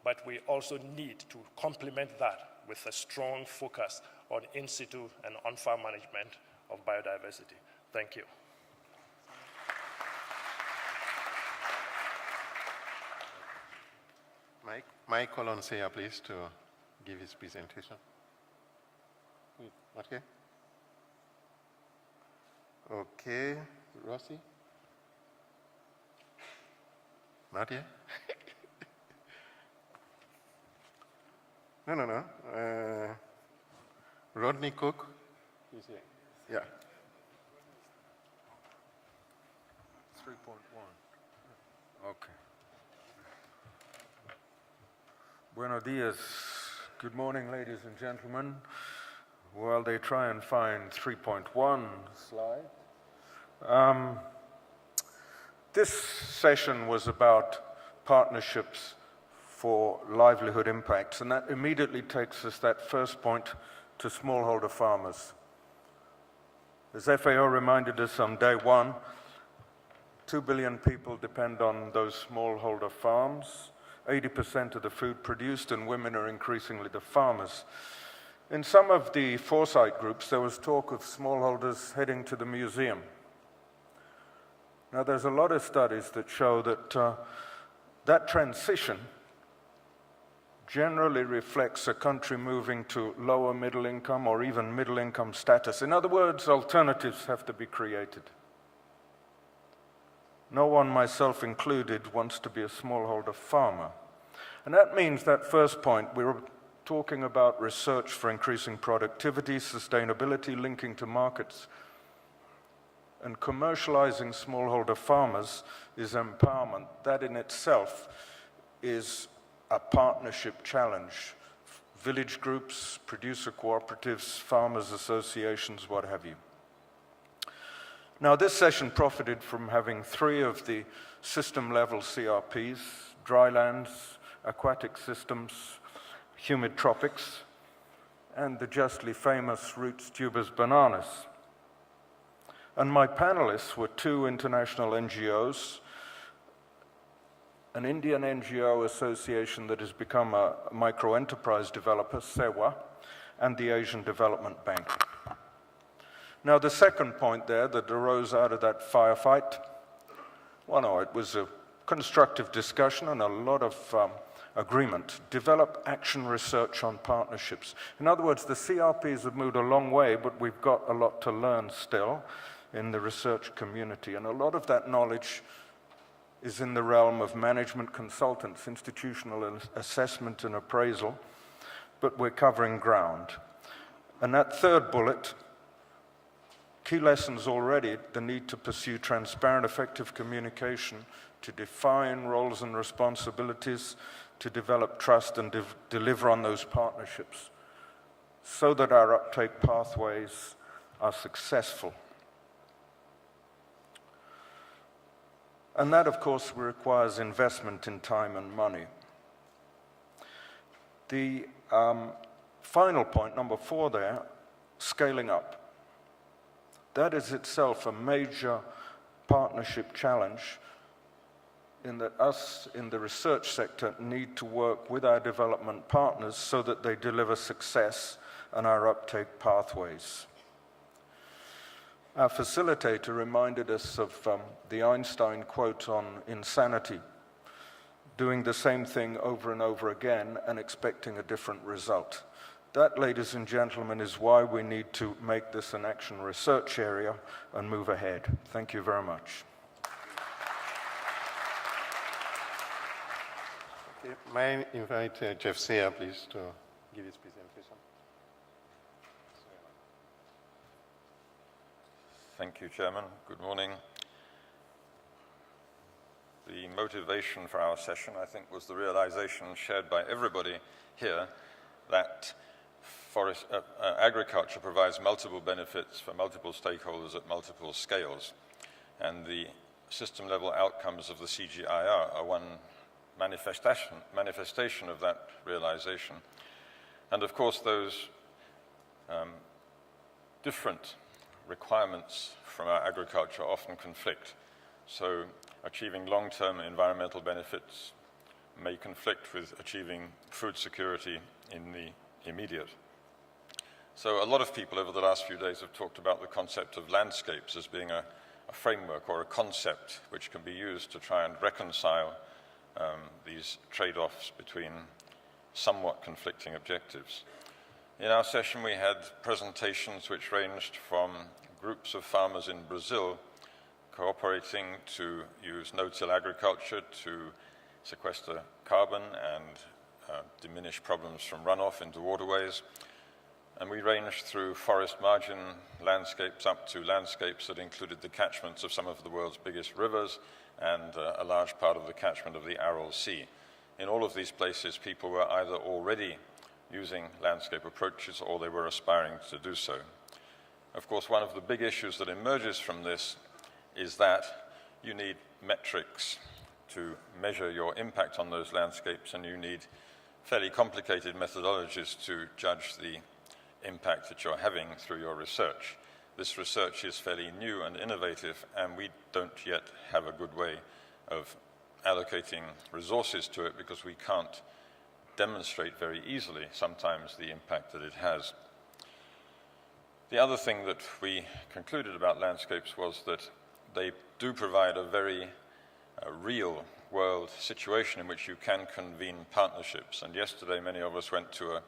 but we also need to complement that with a strong focus on in situ and on-farm management of biodiversity. Thank you. Mike Colonsea, please, to give his presentation. Okay. Okay, Rossi? Not yet? No. Rodney Cook? He's here. Yeah. 3.1. Okay. Buenos dias. Good morning, ladies and gentlemen. while they try and find 3.1 slide. This session was about partnerships for livelihood impacts, and that immediately takes us, that first point, to smallholder farmers. As FAO reminded us on day one, 2 billion people depend on those smallholder farms. 80% of the food produced, and women are increasingly the farmers. In some of the foresight groups, there was talk of smallholders heading to the museum. Now, there's a lot of studies that show that that transition generally reflects a country moving to lower middle income or even middle income status. In other words, alternatives have to be created. No one, myself included, wants to be a smallholder farmer. And that means that first point, we were talking about research for increasing productivity, sustainability, linking to markets. And commercializing smallholder farmers is empowerment. That in itself is a partnership challenge. Village groups, producer cooperatives, farmers associations, what have you. Now, this session profited from having 3 of the system-level CRPs, drylands, aquatic systems, humid tropics, and the justly famous roots, tubers, bananas. And my panelists were 2 international NGOs, an Indian NGO association that has become a micro-enterprise developer, SEWA, and the Asian Development Bank. Now, the second point there that arose out of that firefight, well, no, it was a constructive discussion and a lot of agreement. Develop action research on partnerships. In other words, the CRPs have moved a long way, but we've got a lot to learn still in the research community. And a lot of that knowledge is in the realm of management consultants, institutional assessment and appraisal, but we're covering ground. And that third bullet, key lessons already, the need to pursue transparent, effective communication, to define roles and responsibilities, to develop trust and deliver on those partnerships so that our uptake pathways are successful. And that, of course, requires investment in time and money. The final point, number 4 there, scaling up. That is itself a major partnership challenge in that us in the research sector need to work with our development partners so that they deliver success and our uptake pathways. Our facilitator reminded us of the Einstein quote on insanity, doing the same thing over and over again and expecting a different result. That, ladies and gentlemen, is why we need to make this an action research area and move ahead. Thank you very much. Okay, may I invite Jeff Sear, please, to give his presentation. Thank you, Chairman. Good morning. The motivation for our session, I think, was the realization shared by everybody here that agriculture provides multiple benefits for multiple stakeholders at multiple scales. And the system-level outcomes of the CGIAR are one manifestation of that realization. And of course, those different requirements from our agriculture often conflict. So achieving long-term environmental benefits may conflict with achieving food security in the immediate. So a lot of people over the last few days have talked about the concept of landscapes as being a framework or a concept which can be used to try and reconcile these trade-offs between somewhat conflicting objectives. In our session, we had presentations which ranged from groups of farmers in Brazil cooperating to use no-till agriculture to sequester carbon and diminish problems from runoff into waterways. And we ranged through forest margin landscapes up to landscapes that included the catchments of some of the world's biggest rivers and a large part of the catchment of the Aral Sea. In all of these places, people were either already using landscape approaches, or they were aspiring to do so. Of course, one of the big issues that emerges from this is that you need metrics to measure your impact on those landscapes, and you need fairly complicated methodologies to judge the impact that you're having through your research. This research is fairly new and innovative, and we don't yet have a good way of allocating resources to it because we can't demonstrate very easily sometimes the impact that it has. The other thing that we concluded about landscapes was that they do provide a very real world situation in which you can convene partnerships. And yesterday many of us went to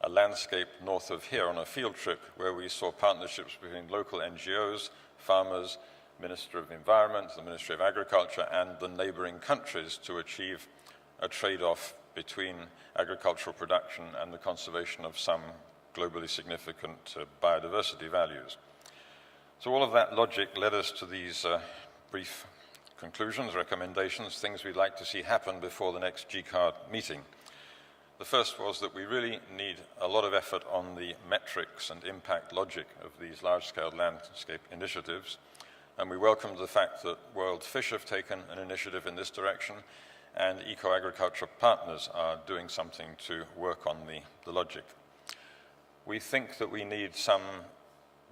a landscape north of here on a field trip where we saw partnerships between local NGOs, farmers, Minister of Environment, the Ministry of Agriculture, and the neighboring countries to achieve a trade-off between agricultural production and the conservation of some globally significant biodiversity values. So all of that logic led us to these brief conclusions, recommendations, things we'd like to see happen before the next GCARD meeting. The first was that we really need a lot of effort on the metrics and impact logic of these large-scale landscape initiatives, and we welcomed the fact that World Fish have taken an initiative in this direction, and eco-agriculture partners are doing something to work on the logic. We think that we need some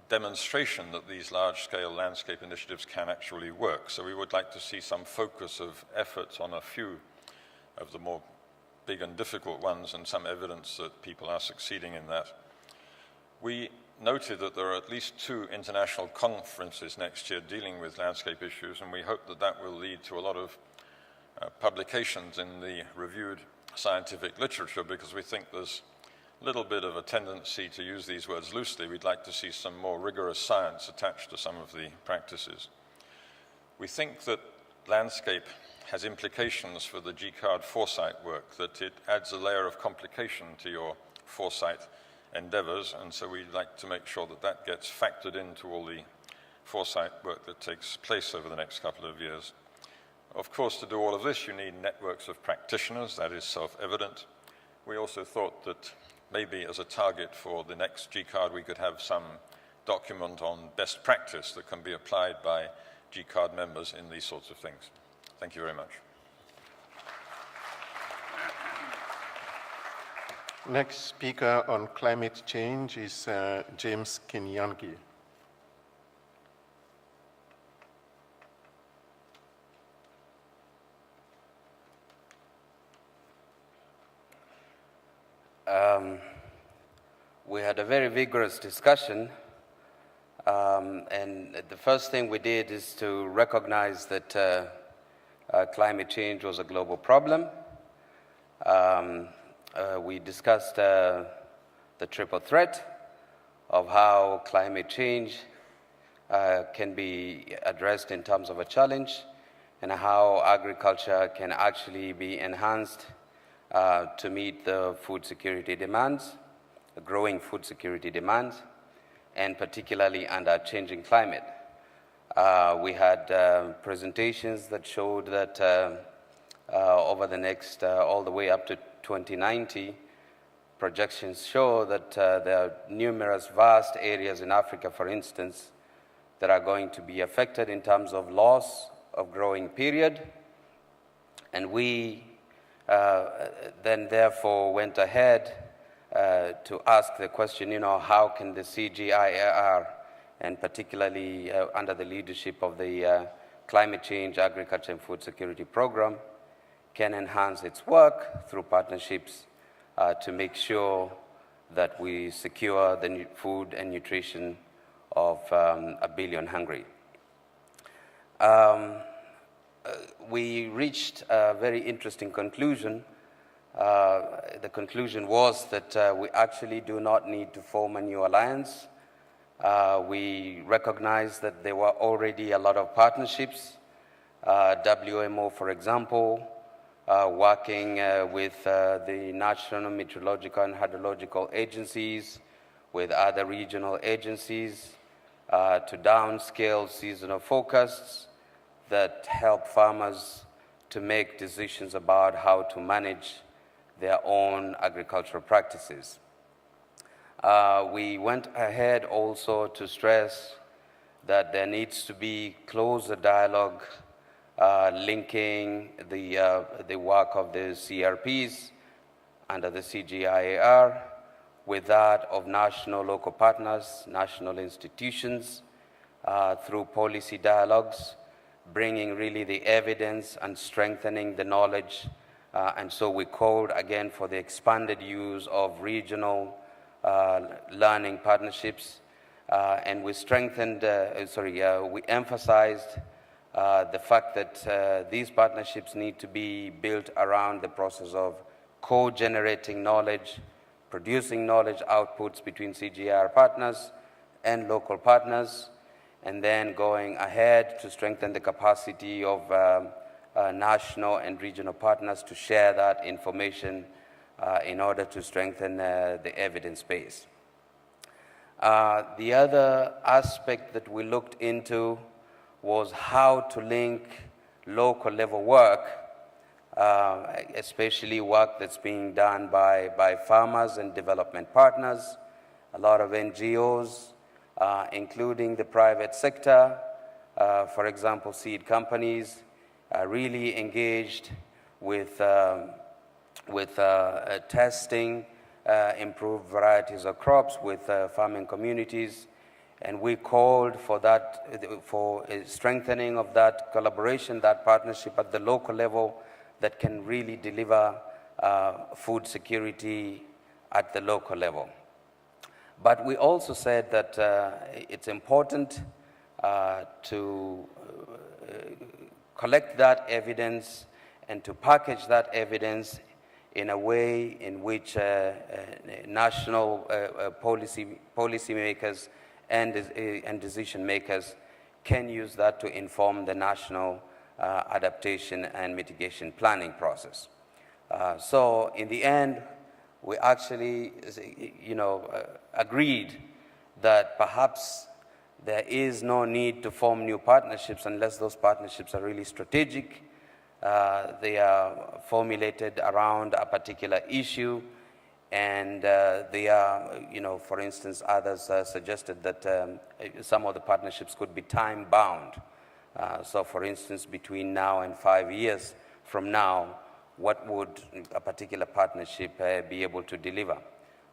demonstration that these large-scale landscape initiatives can actually work. So we would like to see some focus of efforts on a few of the more big and difficult ones and some evidence that people are succeeding in that. We noted that there are at least 2 international conferences next year dealing with landscape issues, and we hope that that will lead to a lot of publications in the reviewed scientific literature, because we think there's a little bit of a tendency to use these words loosely. We'd like to see some more rigorous science attached to some of the practices. We think that landscape has implications for the GCARD foresight work, that it adds a layer of complication to your foresight endeavors, and so we'd like to make sure that that gets factored into all the foresight work that takes place over the next couple of years. Of course, to do all of this, you need networks of practitioners. That is self-evident. We also thought that maybe as a target for the next GCARD, we could have some document on best practice that can be applied by GCARD members in these sorts of things. Thank you very much. Next speaker on climate change is James Kinyangi. We had a very vigorous discussion, and the first thing we did is to recognize that climate change was a global problem. We discussed the triple threat of how climate change can be addressed in terms of a challenge, and how agriculture can actually be enhanced to meet the food security demands, the growing food security demands, and particularly under changing climate. We had presentations that showed that over the next, all the way up to 2090, projections show that there are numerous vast areas in Africa, for instance, that are going to be affected in terms of loss of growing period. And we then therefore went ahead to ask the question, how can the CGIAR, and particularly under the leadership of the Climate Change, Agriculture and Food Security Program, can enhance its work through partnerships to make sure that we secure the food and nutrition of 1 billion hungry. We reached a very interesting conclusion. The conclusion was that we actually do not need to form a new alliance. We recognize that there were already a lot of partnerships. WMO, for example, working with the National Meteorological and Hydrological Agencies, with other regional agencies, to downscale seasonal forecasts that help farmers to make decisions about how to manage their own agricultural practices. We went ahead also to stress that there needs to be closer dialogue linking the work of the CRPs under the CGIAR with that of national local partners, national institutions, through policy dialogues, bringing really the evidence and strengthening the knowledge. And so we called again for the expanded use of regional learning partnerships. And we strengthened, we emphasized the fact that these partnerships need to be built around the process of co-generating knowledge, producing knowledge outputs between CGIAR partners and local partners, and then going ahead to strengthen the capacity of national and regional partners to share that information in order to strengthen the evidence base. The other aspect that we looked into was how to link local level work, especially work that's being done by farmers and development partners, a lot of NGOs, including the private sector, for example, seed companies, really engaged with testing, improved varieties of crops with farming communities, and we called for that, for a strengthening of that collaboration, that partnership at the local level that can really deliver food security at the local level. But we also said that it's important to collect that evidence and to package that evidence in a way in which national policymakers and decision makers can use that to inform the national adaptation and mitigation planning process. So in the end, we actually, agreed that perhaps there is no need to form new partnerships unless those partnerships are really strategic. They are formulated around a particular issue, and they are, for instance, others suggested that some of the partnerships could be time-bound. So, for instance, between now and 5 years from now, what would a particular partnership be able to deliver?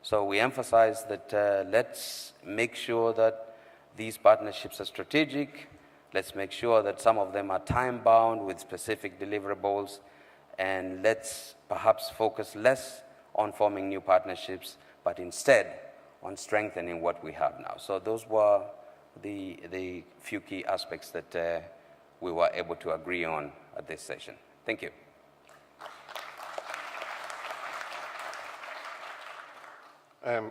So we emphasize that let's make sure that these partnerships are strategic. Let's make sure that some of them are time-bound with specific deliverables, and let's perhaps focus less on forming new partnerships, but instead on strengthening what we have now. So those were the few key aspects that we were able to agree on at this session. Thank you.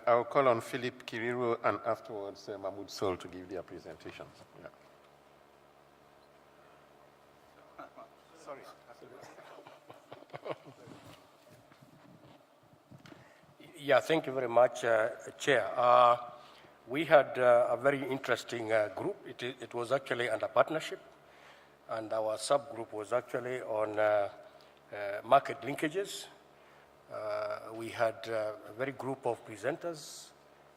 I'll call on Philip Kiriru and afterwards Mahmoud Sol to give their presentations. Yeah. Sorry. Yeah, thank you very much, Chair. We had a very interesting group. It was actually under partnership, and our subgroup was actually on market linkages. We had a very group of presenters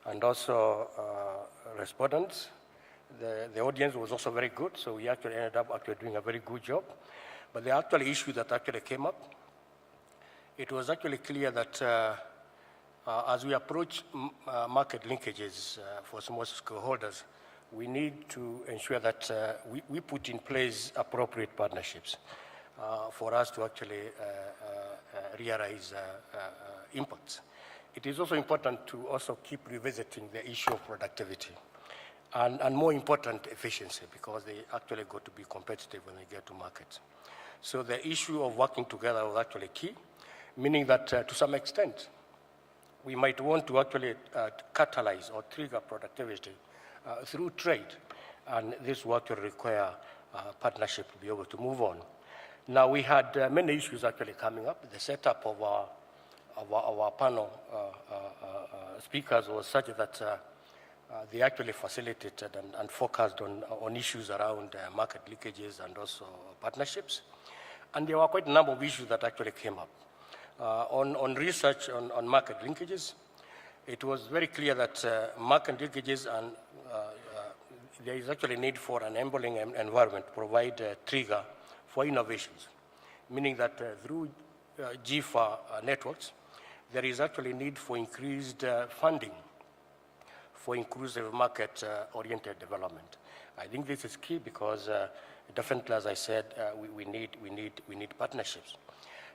and also respondents. The audience was also very good, so we actually ended up doing a very good job. But the actual issue that actually came up, it was actually clear that as we approach market linkages for small stakeholders, we need to ensure that we put in place appropriate partnerships for us to actually realize impacts. It is also important to also keep revisiting the issue of productivity and more important, efficiency, because they actually got to be competitive when they get to markets. So the issue of working together was actually key, meaning that to some extent, we might want to actually catalyze or trigger productivity through trade, and this will actually require partnership to be able to move on. Now, we had many issues actually coming up. The setup of our panel speakers was such that they actually facilitated and focused on issues around market leakages and also partnerships. And there were quite a number of issues that actually came up. On research on market linkages, it was very clear that market linkages and there is actually need for an enabling environment to provide a trigger for innovations, meaning that through GFA networks, there is actually need for increased funding for inclusive market-oriented development. I think this is key because definitely, as I said, we need partnerships.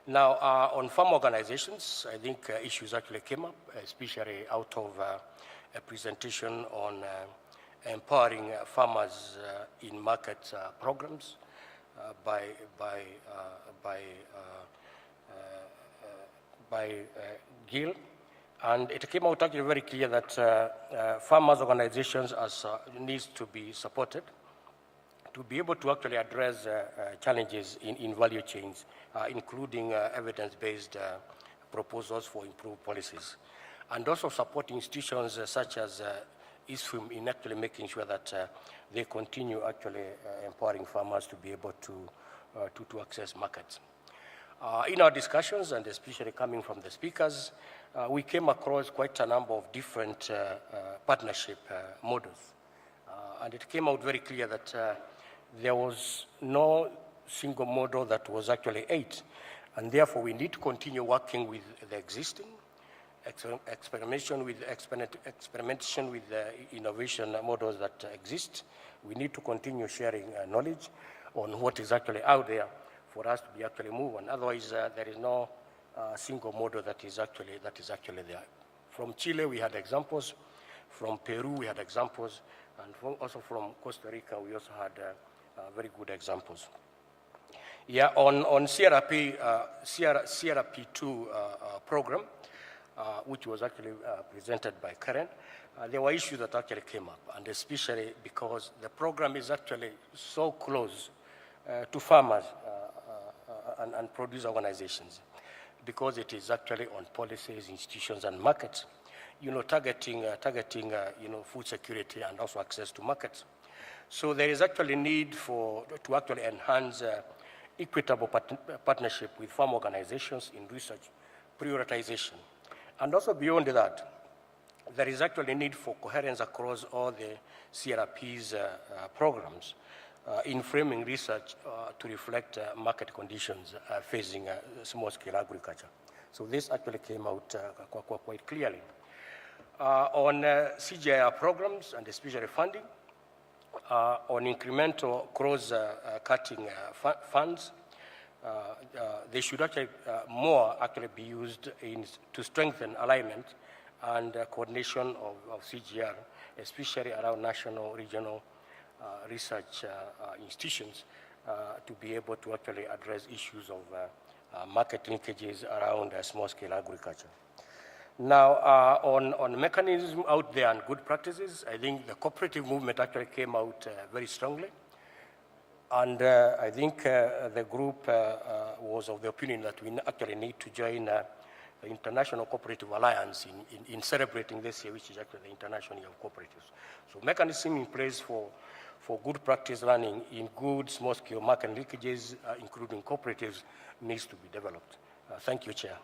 Now, on farm organizations, I think issues actually came up, especially out of a presentation on empowering farmers in market programs by Gil. And it came out actually very clear that farmers' organizations needs to be supported to be able to actually address challenges in value chains, including evidence-based proposals for improved policies, and also support institutions such as ISFIM in actually making sure that they continue actually empowering farmers to be able to access markets. In our discussions, and especially coming from the speakers, we came across quite a number of different partnership models. And it came out very clear that there was no single model that was actually eight. And therefore, we need to continue working with the existing, experimentation with the innovation models that exist. We need to continue sharing knowledge on what is actually out there for us to be actually move on. Otherwise, there is no single model that is actually there. From Chile, we had examples. From Peru, we had examples. And also from Costa Rica, we also had very good examples. Yeah, on CRP, CRP2 program, which was actually presented by Karen, there were issues that actually came up, and especially because the program is actually so close to farmers and produce organizations, because it is actually on policies, institutions, and markets, targeting food security and also access to markets. So there is actually need to actually enhance equitable partnership with farm organizations in research, prioritization. And also beyond that, there is actually need for coherence across all the CRP's programs in framing research to reflect market conditions facing small-scale agriculture. So this actually came out quite clearly. On CGIAR programs, and especially funding, on incremental cross-cutting funds, they should actually more be used to strengthen alignment and coordination of CGR, especially around national, regional research institutions, to be able to actually address issues of market linkages around small-scale agriculture. Now, on mechanism out there and good practices, I think the cooperative movement actually came out very strongly. And I think the group was of the opinion that we actually need to join the International Cooperative Alliance in celebrating this year, which is actually the International Year of Cooperatives. So mechanism in place for good practice running in good small-scale market linkages, including cooperatives, needs to be developed. Thank you, Chair.